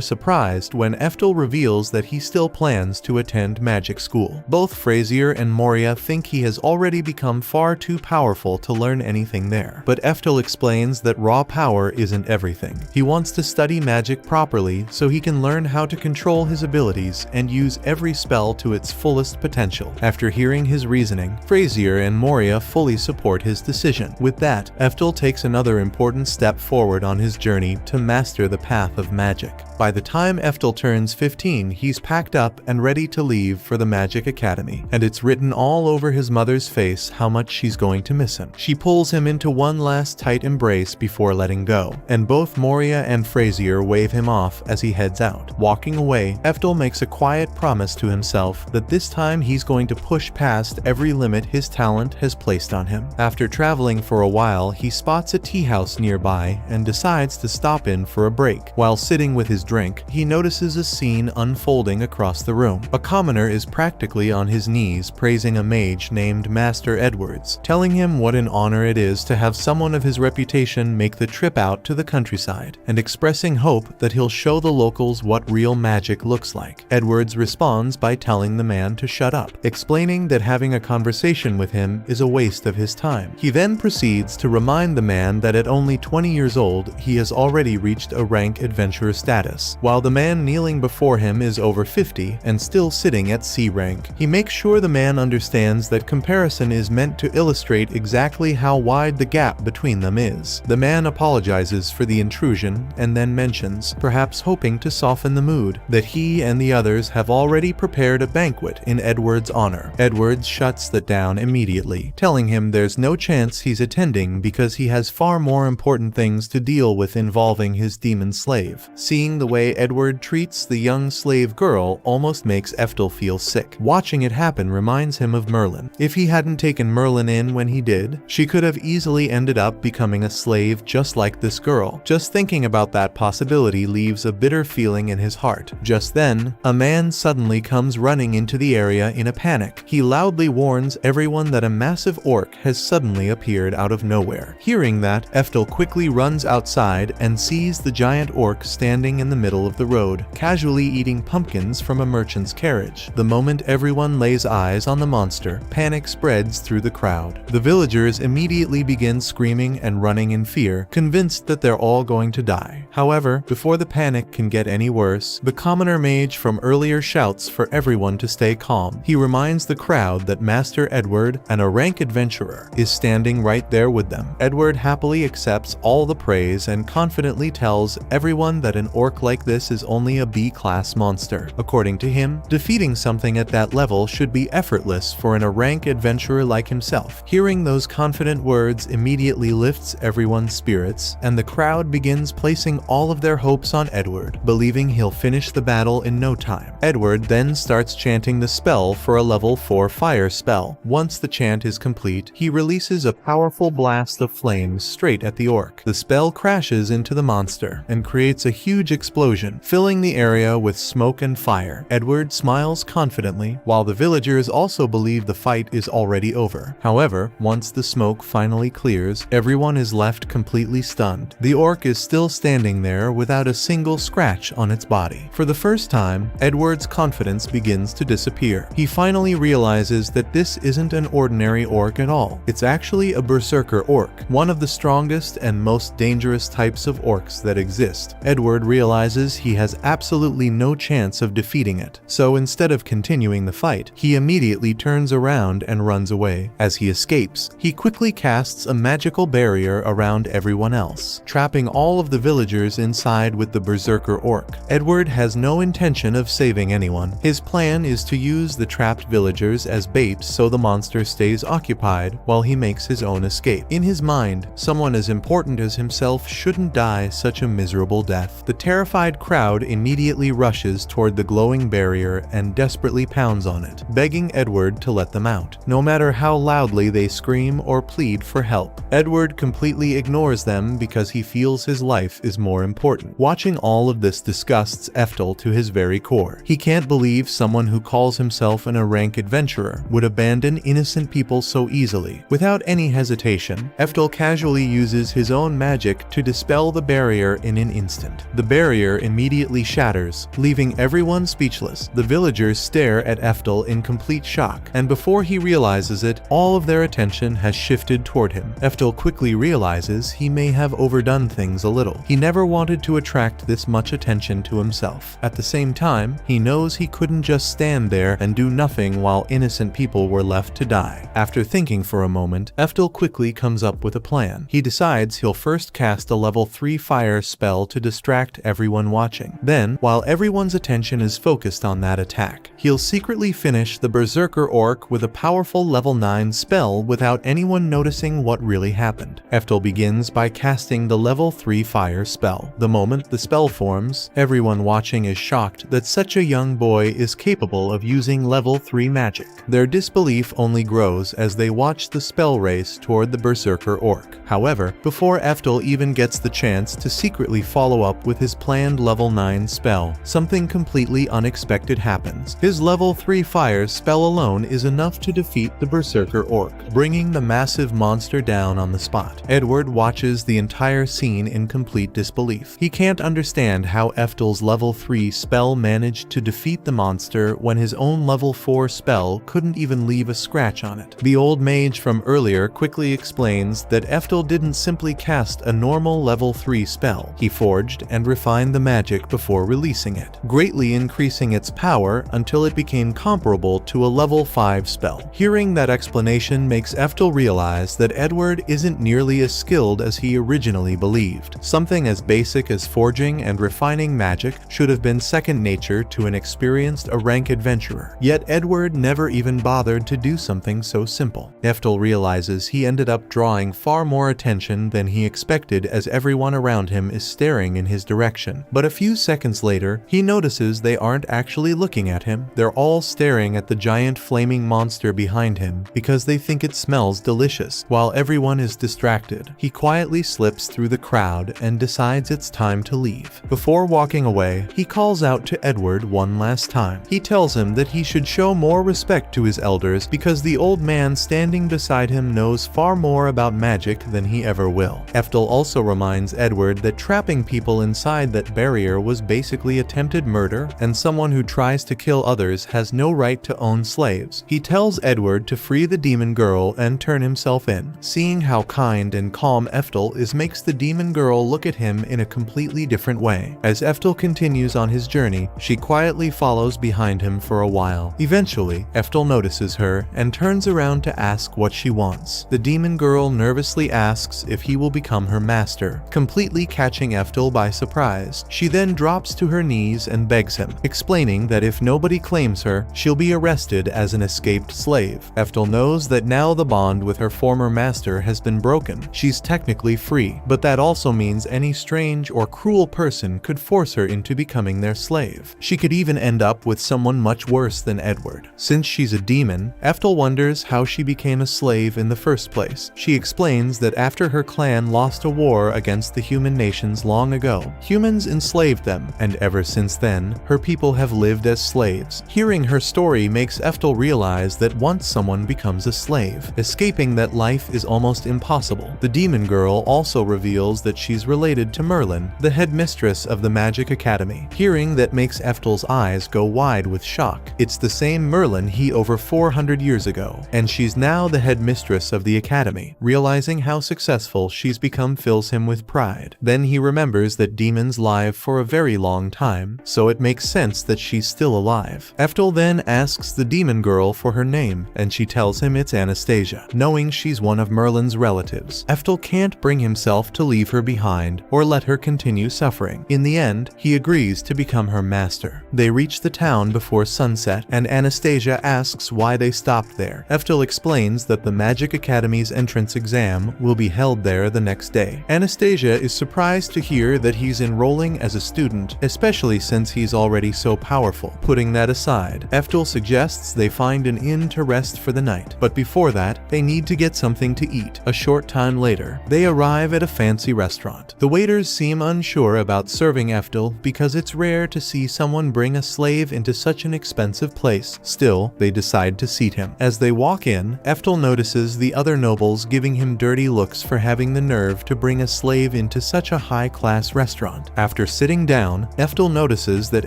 surprised when Ephtal reveals that he still plans to attend magic school. Both Frazier and Moria think he has already become far too powerful to learn anything there. But Ephtal explains that raw power isn't everything. He wants to study magic properly so he can learn how to control his abilities and use every spell to its fullest potential. After hearing his reasoning, Frazier and Moria fully support his decision. With that, Ephtal takes another important step forward on his journey to master the path of magic. By the time Ephtal turns 15, he's packed up and ready to leave for the Magic Academy, and it's written all over his mother's face how much she's going to miss him. She pulls him into one last tight embrace before letting go, and both Moria and Frazier wave him off as he heads out. Walking away, Ephtal makes a quiet promise to himself that this time he's going to push past every limit his talent has placed on him. After traveling for a while, he spots a tea house nearby and decides to stop in for a break. While sitting with his drink, he notices a scene unfolding across the room. A commoner is practically on his knees praising a mage named Master Edwards, telling him what an honor it is to have someone of his reputation make the trip out to the countryside, and expressing hope that he'll show the locals what real magic looks like. Edwards responds by telling the man to shut up, explaining that having a conversation with him is a waste of his time. He then proceeds to remind the man that at only 20 years old, he has already reached a rank adventurer status, while the man kneeling before him is over 50 and still sitting at C rank. He makes sure the man understands that comparison is meant to illustrate exactly how wide the gap between them is. The man apologizes for the intrusion and then mentions, perhaps hoping to soften the mood, that he and the others have already prepared a banquet in Edward's honor. Edwards shuts that down immediately, telling him there's no chance he's attending because he has far more important things to deal with involving his demon slave. Seeing the way Edward treats the young slave girl almost makes Ephtal feel sick. Watching it happen reminds him of Merlin. If he hadn't taken Merlin in when he did, she could have easily ended up becoming a slave just like this girl. Just thinking about that possibility leaves a bitter feeling in his heart. Just then, a man suddenly comes running into the area in a panic. He loudly warns everyone that a massive orc has suddenly appeared out of nowhere. Hearing that, Ephtal quickly runs outside and sees the giant orc standing in the middle of the road, casually eating pumpkins from a merchant's carriage. The moment everyone lays eyes on the monster, panic spreads through the crowd. The villagers immediately begin screaming and running in fear, convinced that they're all going to die. However, before the panic can get any worse, the commoner mage from earlier shouts for everyone to stay calm. He reminds the crowd that Master Edward, and a rank adventurer, is standing right there with them. Edward happily accepts all the praise and confidently tells everyone that an orc like this is only a B-class monster. According to him, defeating something at that level should be effortless for a rank adventurer like himself. Hearing those confident words immediately lifts everyone's spirits, and the crowd begins placing all of their hopes on Edward, believing he'll finish the battle in no time. Edward then starts chanting the spell for a level 4 fire spell. Once the chant is complete, he releases a powerful blast of flames straight at the orc. The spell crashes into the monster and creates a huge explosion, filling the area with smoke and fire. Edward smiles confidently, while the villagers also believe the fight is already over. However, once the smoke finally clears, everyone is left completely stunned. The orc is still standing there without a single scratch on its body. For the first time, Edward's confidence begins to disappear. He finally realizes that this isn't an ordinary orc at all. It's actually a berserker orc, one of the strongest and most dangerous types of orcs that exist. Edward realizes he has absolutely no chance of defeating it, so instead of continuing the fight, he immediately turns around and runs away. As he escapes, he quickly casts a magical barrier around everyone else, trapping all of the villagers inside with the berserker orc. Edward has no intention of saving anyone. His plan is to use the trapped villagers as bait so the monster stays occupied while he makes his own escape. In his mind, someone as important as himself shouldn't die such a miserable death. The terrified crowd immediately rushes toward the glowing barrier and desperately pounds on it, begging Edward to let them out, no matter how loudly they scream or plead for help. Edward completely ignores them because he feels his life is more more important. Watching all of this disgusts Ephtal to his very core. He can't believe someone who calls himself an rank adventurer would abandon innocent people so easily. Without any hesitation, Ephtal casually uses his own magic to dispel the barrier in an instant. The barrier immediately shatters, leaving everyone speechless. The villagers stare at Ephtal in complete shock, and before he realizes it, all of their attention has shifted toward him. Ephtal quickly realizes he may have overdone things a little. He never wanted to attract this much attention to himself. At the same time, he knows he couldn't just stand there and do nothing while innocent people were left to die. After thinking for a moment, Ephtal quickly comes up with a plan. He decides he'll first cast a level 3 fire spell to distract everyone watching. Then, while everyone's attention is focused on that attack, he'll secretly finish the berserker orc with a powerful level 9 spell without anyone noticing what really happened. Ephtal begins by casting the level 3 fire spell. The moment the spell forms, everyone watching is shocked that such a young boy is capable of using level 3 magic. Their disbelief only grows as they watch the spell race toward the berserker orc. However, before Ephtal even gets the chance to secretly follow up with his planned level 9 spell, something completely unexpected happens. His level 3 fire spell alone is enough to defeat the berserker orc, bringing the massive monster down on the spot. Edward watches the entire scene in complete disbelief. He can't understand how Ephtal's level 3 spell managed to defeat the monster when his own level 4 spell couldn't even leave a scratch on it. The old mage from earlier quickly explains that Ephtal didn't simply cast a normal level 3 spell. He forged and refined the magic before releasing it, greatly increasing its power until it became comparable to a level 5 spell. Hearing that explanation makes Ephtal realize that Edward isn't nearly as skilled as he originally believed. Something as basic as forging and refining magic should have been second nature to an experienced rank adventurer. Yet Edward never even bothered to do something so simple. Ephtal realizes he ended up drawing far more attention than he expected as everyone around him is staring in his direction. But a few seconds later, he notices they aren't actually looking at him. They're all staring at the giant flaming monster behind him because they think it smells delicious. While everyone is distracted, he quietly slips through the crowd and decides it's time to leave. Before walking away, he calls out to Edward one last time. He tells him that he should show more respect to his elders because the old man standing beside him knows far more about magic than he ever will. Ephtal also reminds Edward that trapping people inside that barrier was basically attempted murder, and someone who tries to kill others has no right to own slaves. He tells Edward to free the demon girl and turn himself in. Seeing how kind and calm Ephtal is makes the demon girl look at him in a completely different way. As Ephtal continues on his journey, she quietly follows behind him for a while. Eventually, Ephtal notices her and turns around to ask what she wants. The demon girl nervously asks if he will become her master, completely catching Ephtal by surprise. She then drops to her knees and begs him, explaining that if nobody claims her, she'll be arrested as an escaped slave. Ephtal knows that now the bond with her former master has been broken. She's technically free, but that also means any strange or cruel person could force her into becoming their slave. She could even end up with someone much worse than Edward. Since she's a demon, Ephtal wonders how she became a slave in the first place. She explains that after her clan lost a war against the human nations long ago, humans enslaved them, and ever since then, her people have lived as slaves. Hearing her story makes Ephtal realize that once someone becomes a slave, escaping that life is almost impossible. The demon girl also reveals that she's related to Merlin, the headmistress of the Magic Academy. Hearing that makes Ephtal's eyes go wide with shock. It's the same Merlin he over 400 years ago, and she's now the headmistress of the academy. Realizing how successful she's become fills him with pride. Then he remembers that demons live for a very long time, so it makes sense that she's still alive. Ephtal then asks the demon girl for her name, and she tells him it's Anastasia. Knowing she's one of Merlin's relatives, Ephtal can't bring himself to leave her behind or let her continue suffering. In the end, he agrees to become her master. They reach the town before sunset, and Anastasia asks why they stopped there. Ephtal explains that the Magic Academy's entrance exam will be held there the next day. Anastasia is surprised to hear that he's enrolling as a student, especially since he's already so powerful. Putting that aside. Ephtal suggests they find an inn to rest for the night, but before that, they need to get something to eat. A short time later, they arrive at a fancy restaurant. The waiters seem unsure about serving Ephtal because it's rare to see someone bring a slave into such an expensive place. Still, they decide to seat him. As they walk in, Ephtal notices the other nobles giving him dirty looks for having the nerve to bring a slave into such a high-class restaurant. After sitting down, Ephtal notices that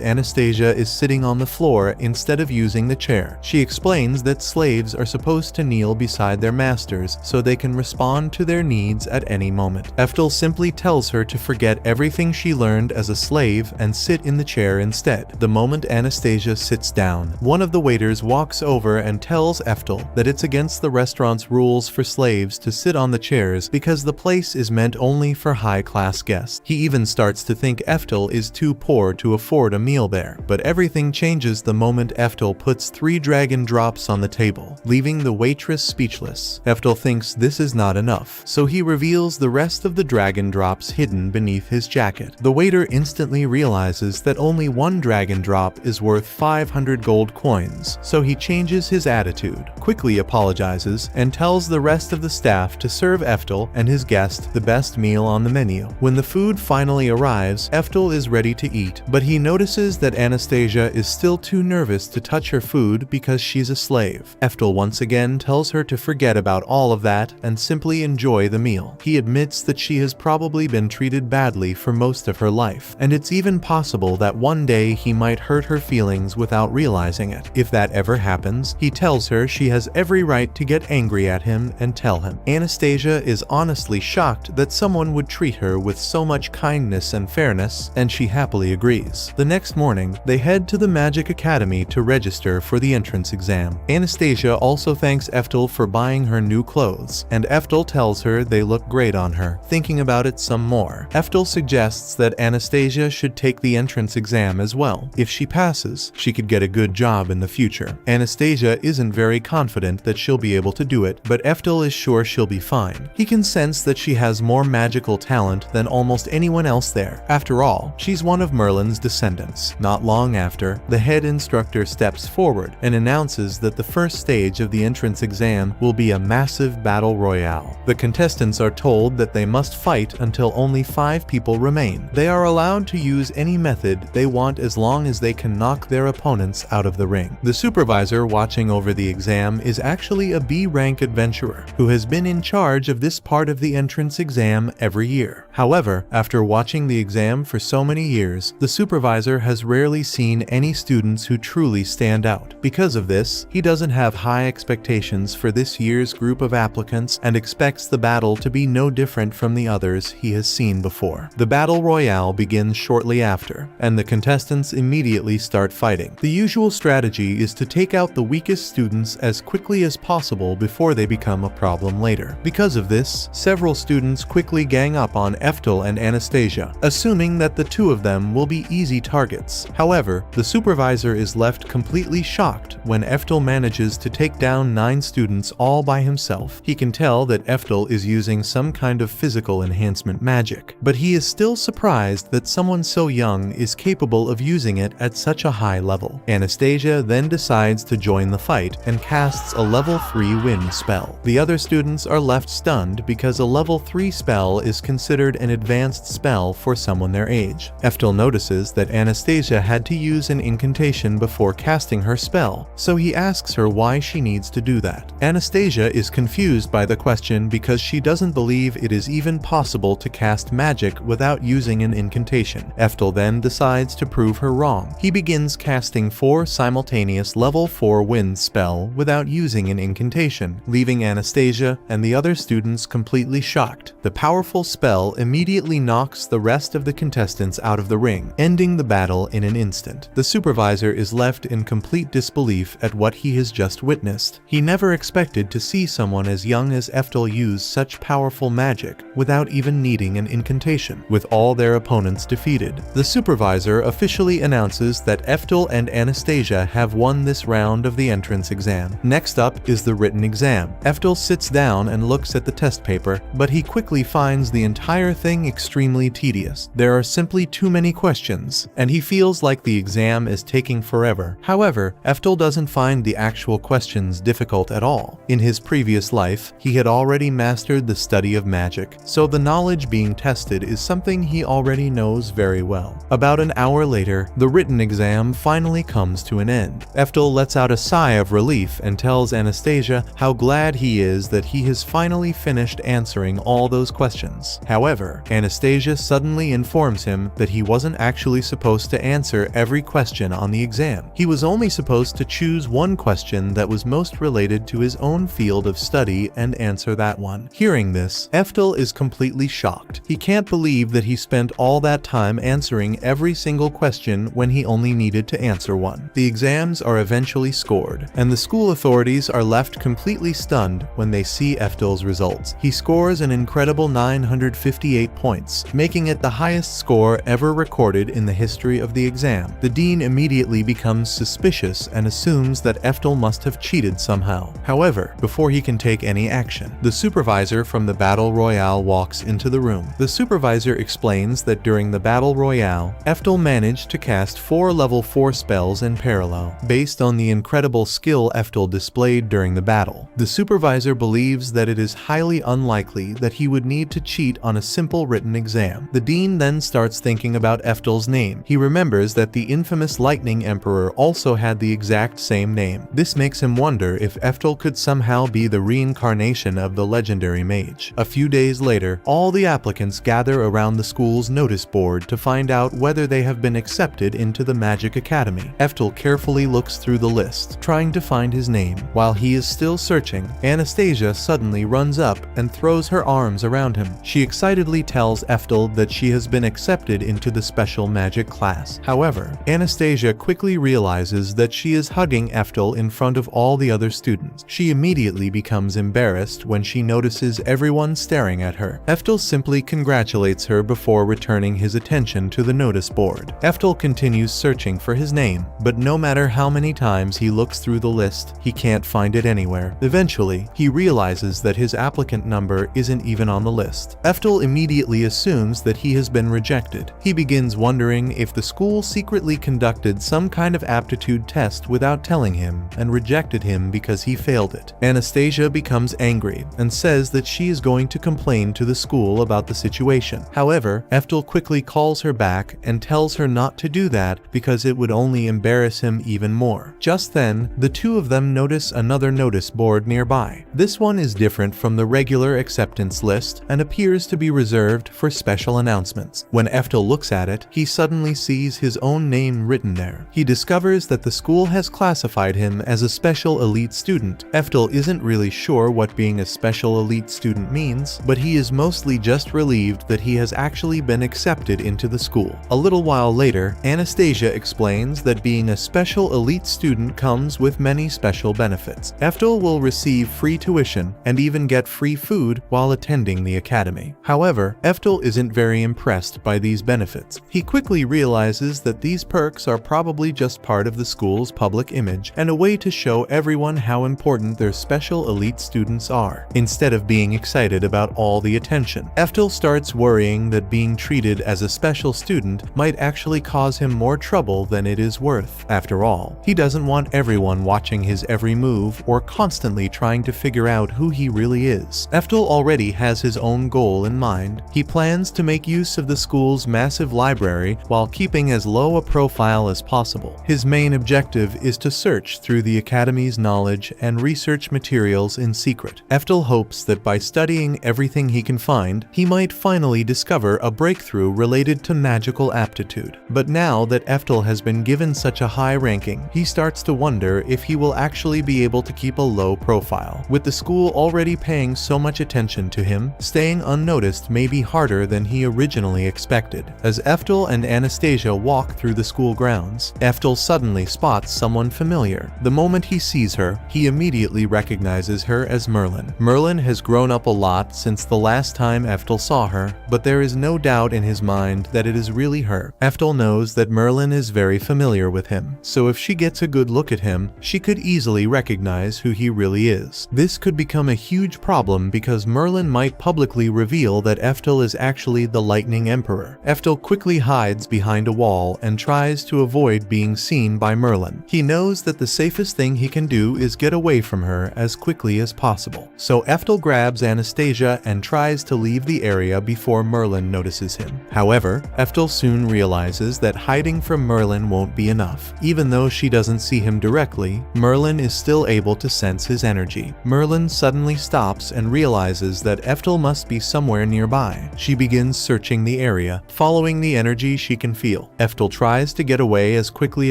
Anastasia is sitting on the floor instead of using the chair. She explains that slaves are supposed to kneel beside their masters so they can respond to their needs at any moment. Ephtal simply tells her to forget everything she learned as a slave and sit in the chair instead. The moment Anastasia sits down, one of the waiters walks over and tells Ephtal that it's against the restaurant's rules for slaves to sit on the chairs because the place is meant only for high-class guests. He even starts to think Ephtal is too poor to afford a meal there. But everything changes the moment Ephtal puts 3 dragon drops on the table, leaving the waitress speechless. Ephtal thinks this is not enough, so he reveals the rest of the dragon drops hidden beneath his jacket. The waiter instantly realizes that only 1 dragon drop is worth 500 gold coins, so he changes his attitude, quickly apologizes, and tells the rest of the staff to serve Ephtal and his guest the best meal on the menu. When the food finally arrives, Ephtal is ready to eat, but he notices that Anastasia is still too nervous to touch her food because she's a slave. Ephtal once again tells her to forget about all of that and simply enjoy the meal. He admits that she has probably been treated badly for most of her life, and it's even possible that one day he might hurt her feelings without realizing it. If that ever happens, he tells her she has every right to get angry at him and tell him. Anastasia is honestly shocked that someone would treat her with so much kindness and fairness, and she happily agrees. The next morning, they head to the Magic Academy to register for the entrance exam. Anastasia also thanks Ephtal for buying her new clothes, and Ephtal tells her they look great on her. Thinking about it some more, Ephtal suggests that Anastasia should take the entrance exam as well. If she passes, she could get a good job in the future. Anastasia isn't very confident that she'll be able to do it, but Ephtal is sure she'll be fine. He can sense that she has more magical talent than almost anyone else there. After all, she's one of Merlin's descendants. Not long after, the head instructor steps forward and announces that the first stage of the entrance exam will be a massive battle royale. The contestants are told that they must fight until only 5 people remain. They are allowed to use any method they want as long as they can knock their opponents out of the ring. The supervisor watching over the exam is actually a B-rank adventurer who has been in charge of this part of the entrance exam every year. However, after watching the exam for so many years, the supervisor has rarely seen any students who truly stand out. Because of this, he doesn't have high expectations for this year's group of applicants and expects the battle to be no different from the others he has seen before. The battle royale begins shortly after, and the contestants immediately start fighting. The usual strategy is to take out the weakest students as quickly as possible before they become a problem later. Because of this, several students quickly gang up on Ephtal and Anastasia, assuming that the 2 of them will be easy targets. However, the supervisor is left completely shocked when Ephtal manages to take down 9 students all by himself. He can tell that Ephtal is using some kind of physical enhancement magic, but he is still surprised that someone so young is capable of using it at such a high level. Anastasia then decides to join the fight and casts a level 3 wind spell. The other students are left stunned because a level 3 spell is considered an advanced spell for someone their age. Ephtal notices that Anastasia had to use an incantation before casting her spell, so he asks her why she needs to do that. Anastasia is confused by the question because she doesn't believe it is even possible to cast magic without using an incantation. Ephtal then decides to prove her wrong. He begins casting 4 simultaneous level 4 wind spell without using an incantation, leaving Anastasia and the other students completely shocked. The powerful spell immediately knocks the rest of the contestants out of the ring, ending the battle in an instant. The supervisor is left in complete disbelief at what he has just witnessed. He never expected to see someone as young as Ephtal use such powerful magic without even needing an incantation. With all their opponents defeated, the supervisor officially announces that Ephtal and Anastasia have won this round of the entrance exam. Next up is the written exam. Ephtal sits down and looks at the test paper, but he quickly finds the entire thing extremely tedious. There are simply too many questions, and he feels like the exam is taking taking forever. However, Ephtal doesn't find the actual questions difficult at all. In his previous life, he had already mastered the study of magic, so the knowledge being tested is something he already knows very well. About an hour later, the written exam finally comes to an end. Ephtal lets out a sigh of relief and tells Anastasia how glad he is that he has finally finished answering all those questions. However, Anastasia suddenly informs him that he wasn't actually supposed to answer every question on the exam. He was only supposed to choose one question that was most related to his own field of study and answer that one. Hearing this, Ephtal is completely shocked. He can't believe that he spent all that time answering every single question when he only needed to answer one. The exams are eventually scored, and the school authorities are left completely stunned when they see Ephtal's results. He scores an incredible 958 points, making it the highest score ever recorded in the history of the exam. The dean immediately becomes suspicious and assumes that Ephtal must have cheated somehow. However, before he can take any action, the supervisor from the Battle Royale walks into the room. The supervisor explains that during the Battle Royale, Ephtal managed to cast 4 level 4 spells in parallel, based on the incredible skill Ephtal displayed during the battle. The supervisor believes that it is highly unlikely that he would need to cheat on a simple written exam. The dean then starts thinking about Ephtal's name. He remembers that the infamous Lightning Emperor also had the exact same name. This makes him wonder if Ephtal could somehow be the reincarnation of the legendary mage. A few days later, all the applicants gather around the school's notice board to find out whether they have been accepted into the Magic Academy. Ephtal carefully looks through the list, trying to find his name. While he is still searching, Anastasia suddenly runs up and throws her arms around him. She excitedly tells Ephtal that she has been accepted into the special magic class. However, Anastasia quickly realizes that she is hugging Ephtal in front of all the other students. She immediately becomes embarrassed when she notices everyone staring at her. Ephtal simply congratulates her before returning his attention to the notice board. Ephtal continues searching for his name, but no matter how many times he looks through the list, he can't find it anywhere. Eventually, he realizes that his applicant number isn't even on the list. Ephtal immediately assumes that he has been rejected. He begins wondering if the school secretly conducted some kind of aptitude test without telling him and rejected him because he failed it. Anastasia becomes angry and says that she is going to complain to the school about the situation. However, Ephtal quickly calls her back and tells her not to do that because it would only embarrass him even more. Just then, the two of them notice another notice board nearby. This one is different from the regular acceptance list and appears to be reserved for special announcements. When Ephtal looks at it, he suddenly sees his own name written there. He discovers that the school has classified him as a special elite student. Ephtal isn't really sure what being a special elite student means, but he is mostly just relieved that he has actually been accepted into the school. A little while later, Anastasia explains that being a special elite student comes with many special benefits. Ephtal will receive free tuition and even get free food while attending the academy. However, Ephtal isn't very impressed by these benefits. He quickly realizes that these perks are probably just part of the school's public image and a way to show everyone how important their special elite students are, instead of being excited about all the attention. Ephtal starts worrying that being treated as a special student might actually cause him more trouble than it is worth. After all, he doesn't want everyone watching his every move or constantly trying to figure out who he really is. Ephtal already has his own goal in mind. He plans to make use of the school's massive library while keeping as low a profile as possible. His main objective is to search through the academy's knowledge and research materials in secret. Ephtal hopes that by studying everything he can find, he might finally discover a breakthrough related to magical aptitude. But now that Ephtal has been given such a high ranking, he starts to wonder if he will actually be able to keep a low profile. With the school already paying so much attention to him, staying unnoticed may be harder than he originally expected. As Ephtal and Anastasia walk through the school grounds, Ephtal suddenly spots someone familiar. The moment he sees her, he immediately recognizes her as Merlin. Merlin has grown up a lot since the last time Ephtal saw her, but there is no doubt in his mind that it is really her. Ephtal knows that Merlin is very familiar with him, so if she gets a good look at him, she could easily recognize who he really is. This could become a huge problem because Merlin might publicly reveal that Ephtal is actually the Lightning Emperor. Ephtal quickly hides behind a wall and tries to avoid avoid being seen by Merlin. He knows that the safest thing he can do is get away from her as quickly as possible. So Ephtal grabs Anastasia and tries to leave the area before Merlin notices him. However, Ephtal soon realizes that hiding from Merlin won't be enough. Even though she doesn't see him directly, Merlin is still able to sense his energy. Merlin suddenly stops and realizes that Ephtal must be somewhere nearby. She begins searching the area, following the energy she can feel. Ephtal tries to get away as quickly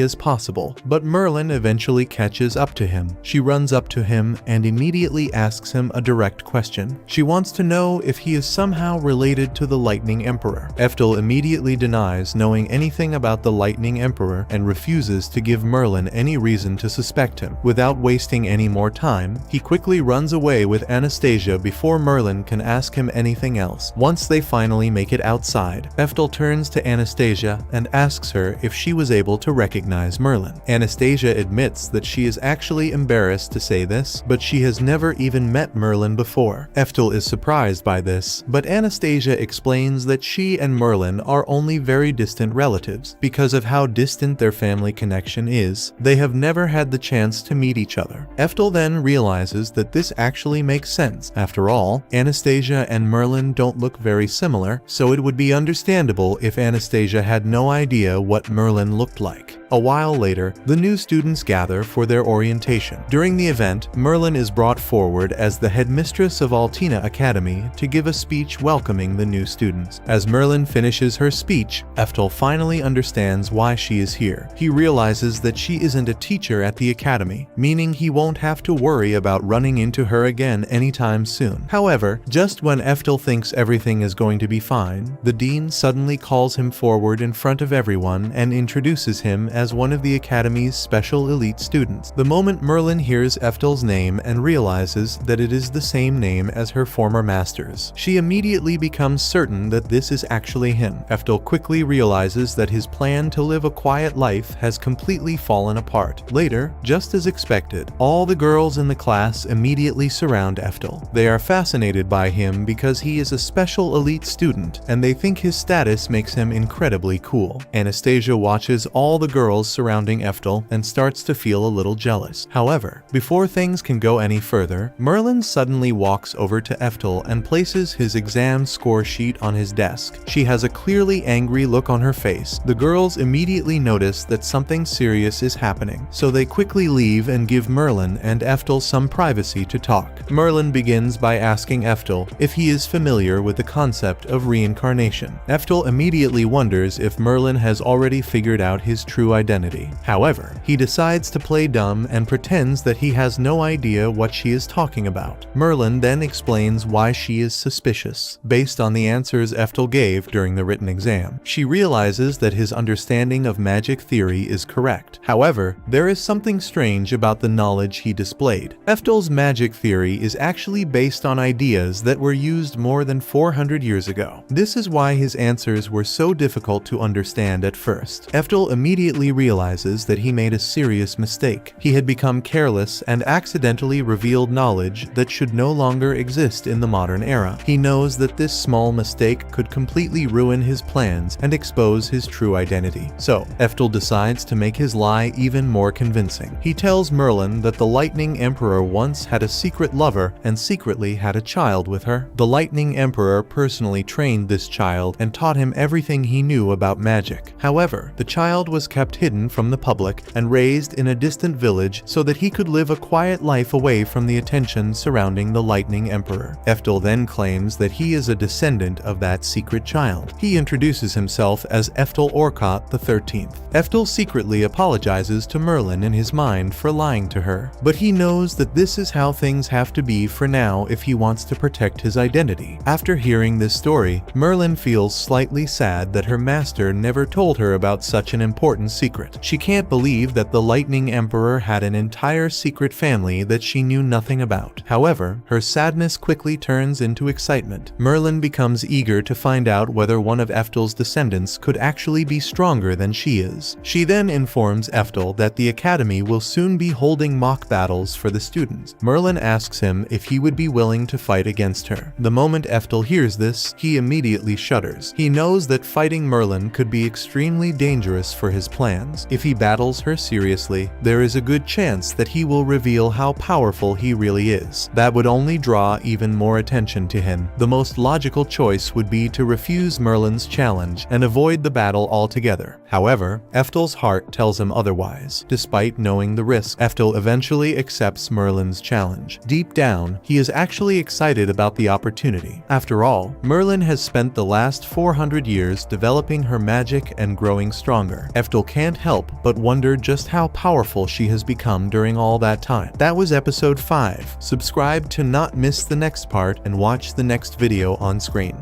as possible, but Merlin eventually catches up to him. She runs up to him and immediately asks him a direct question. She wants to know if he is somehow related to the Lightning Emperor. Ephtal immediately denies knowing anything about the Lightning Emperor and refuses to give Merlin any reason to suspect him. Without wasting any more time, he quickly runs away with Anastasia before Merlin can ask him anything else. Once they finally make it outside, Ephtal turns to Anastasia and asks her if she was able to recognize Merlin. Anastasia admits that she is actually embarrassed to say this, but she has never even met Merlin before. Ephtal is surprised by this, but Anastasia explains that she and Merlin are only very distant relatives. Because of how distant their family connection is, they have never had the chance to meet each other. Ephtal then realizes that this actually makes sense. After all, Anastasia and Merlin don't look very similar, so it would be understandable if Anastasia had no idea what Merlin looked like. A while later, the new students gather for their orientation. During the event, Merlin is brought forward as the headmistress of Altina Academy to give a speech welcoming the new students. As Merlin finishes her speech, Ephtal finally understands why she is here. He realizes that she isn't a teacher at the academy, meaning he won't have to worry about running into her again anytime soon. However, just when Ephtal thinks everything is going to be fine, the dean suddenly calls him forward in front of everyone and introduces him as one of the Academy's special elite students. The moment Merlin hears Ephtal's name and realizes that it is the same name as her former master's, she immediately becomes certain that this is actually him. Ephtal quickly realizes that his plan to live a quiet life has completely fallen apart. Later, just as expected, all the girls in the class immediately surround Ephtal. They are fascinated by him because he is a special elite student, and they think his status makes him incredibly cool. Anastasia watches all the girls surrounding Ephtal and starts to feel a little jealous. However, before things can go any further, Merlin suddenly walks over to Ephtal and places his exam score sheet on his desk. She has a clearly angry look on her face. The girls immediately notice that something serious is happening, so they quickly leave and give Merlin and Ephtal some privacy to talk. Merlin begins by asking Ephtal if he is familiar with the concept of reincarnation. Ephtal immediately wonders if Merlin has already figured out his true identity. However, he decides to play dumb and pretends that he has no idea what she is talking about. Merlin then explains why she is suspicious. Based on the answers Ephtal gave during the written exam, she realizes that his understanding of magic theory is correct. However, there is something strange about the knowledge he displayed. Ephtal's magic theory is actually based on ideas that were used more than 400 years ago. This is why his answers were so difficult to understand at first. Ephtal immediately realizes that he made a serious mistake. He had become careless and accidentally revealed knowledge that should no longer exist in the modern era. He knows that this small mistake could completely ruin his plans and expose his true identity. So, Ephtal decides to make his lie even more convincing. He tells Merlin that the Lightning Emperor once had a secret lover and secretly had a child with her. The Lightning Emperor personally trained this child and taught him everything he knew about magic. However, the child was kept hidden from the public and raised in a distant village so that he could live a quiet life away from the attention surrounding the Lightning Emperor. Ephtal then claims that he is a descendant of that secret child. He introduces himself as Ephtal Orcott the 13th. Ephtal secretly apologizes to Merlin in his mind for lying to her, but he knows that this is how things have to be for now if he wants to protect his identity. After hearing this story, Merlin feels slightly sad that her master never told her about such an important secret. She can't believe that the Lightning Emperor had an entire secret family that she knew nothing about. However, her sadness quickly turns into excitement. Merlin becomes eager to find out whether one of Ephtal's descendants could actually be stronger than she is. She then informs Ephtal that the Academy will soon be holding mock battles for the students. Merlin asks him if he would be willing to fight against her. The moment Ephtal hears this, he immediately shudders. He knows that fighting Merlin could be extremely dangerous for his plan. plans. If he battles her seriously, there is a good chance that he will reveal how powerful he really is. That would only draw even more attention to him. The most logical choice would be to refuse Merlin's challenge and avoid the battle altogether. However, Ephtal's heart tells him otherwise. Despite knowing the risk, Ephtal eventually accepts Merlin's challenge. Deep down, he is actually excited about the opportunity. After all, Merlin has spent the last 400 years developing her magic and growing stronger. Ephtal can't help but wonder just how powerful she has become during all that time. That was episode 5. Subscribe to not miss the next part and watch the next video on screen.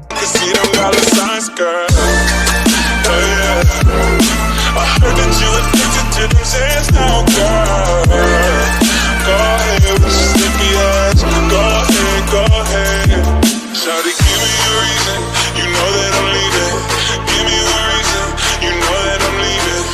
I heard that you addicted to these hands now, girl. Go ahead with your slippy ass. Go ahead, go ahead. Shawty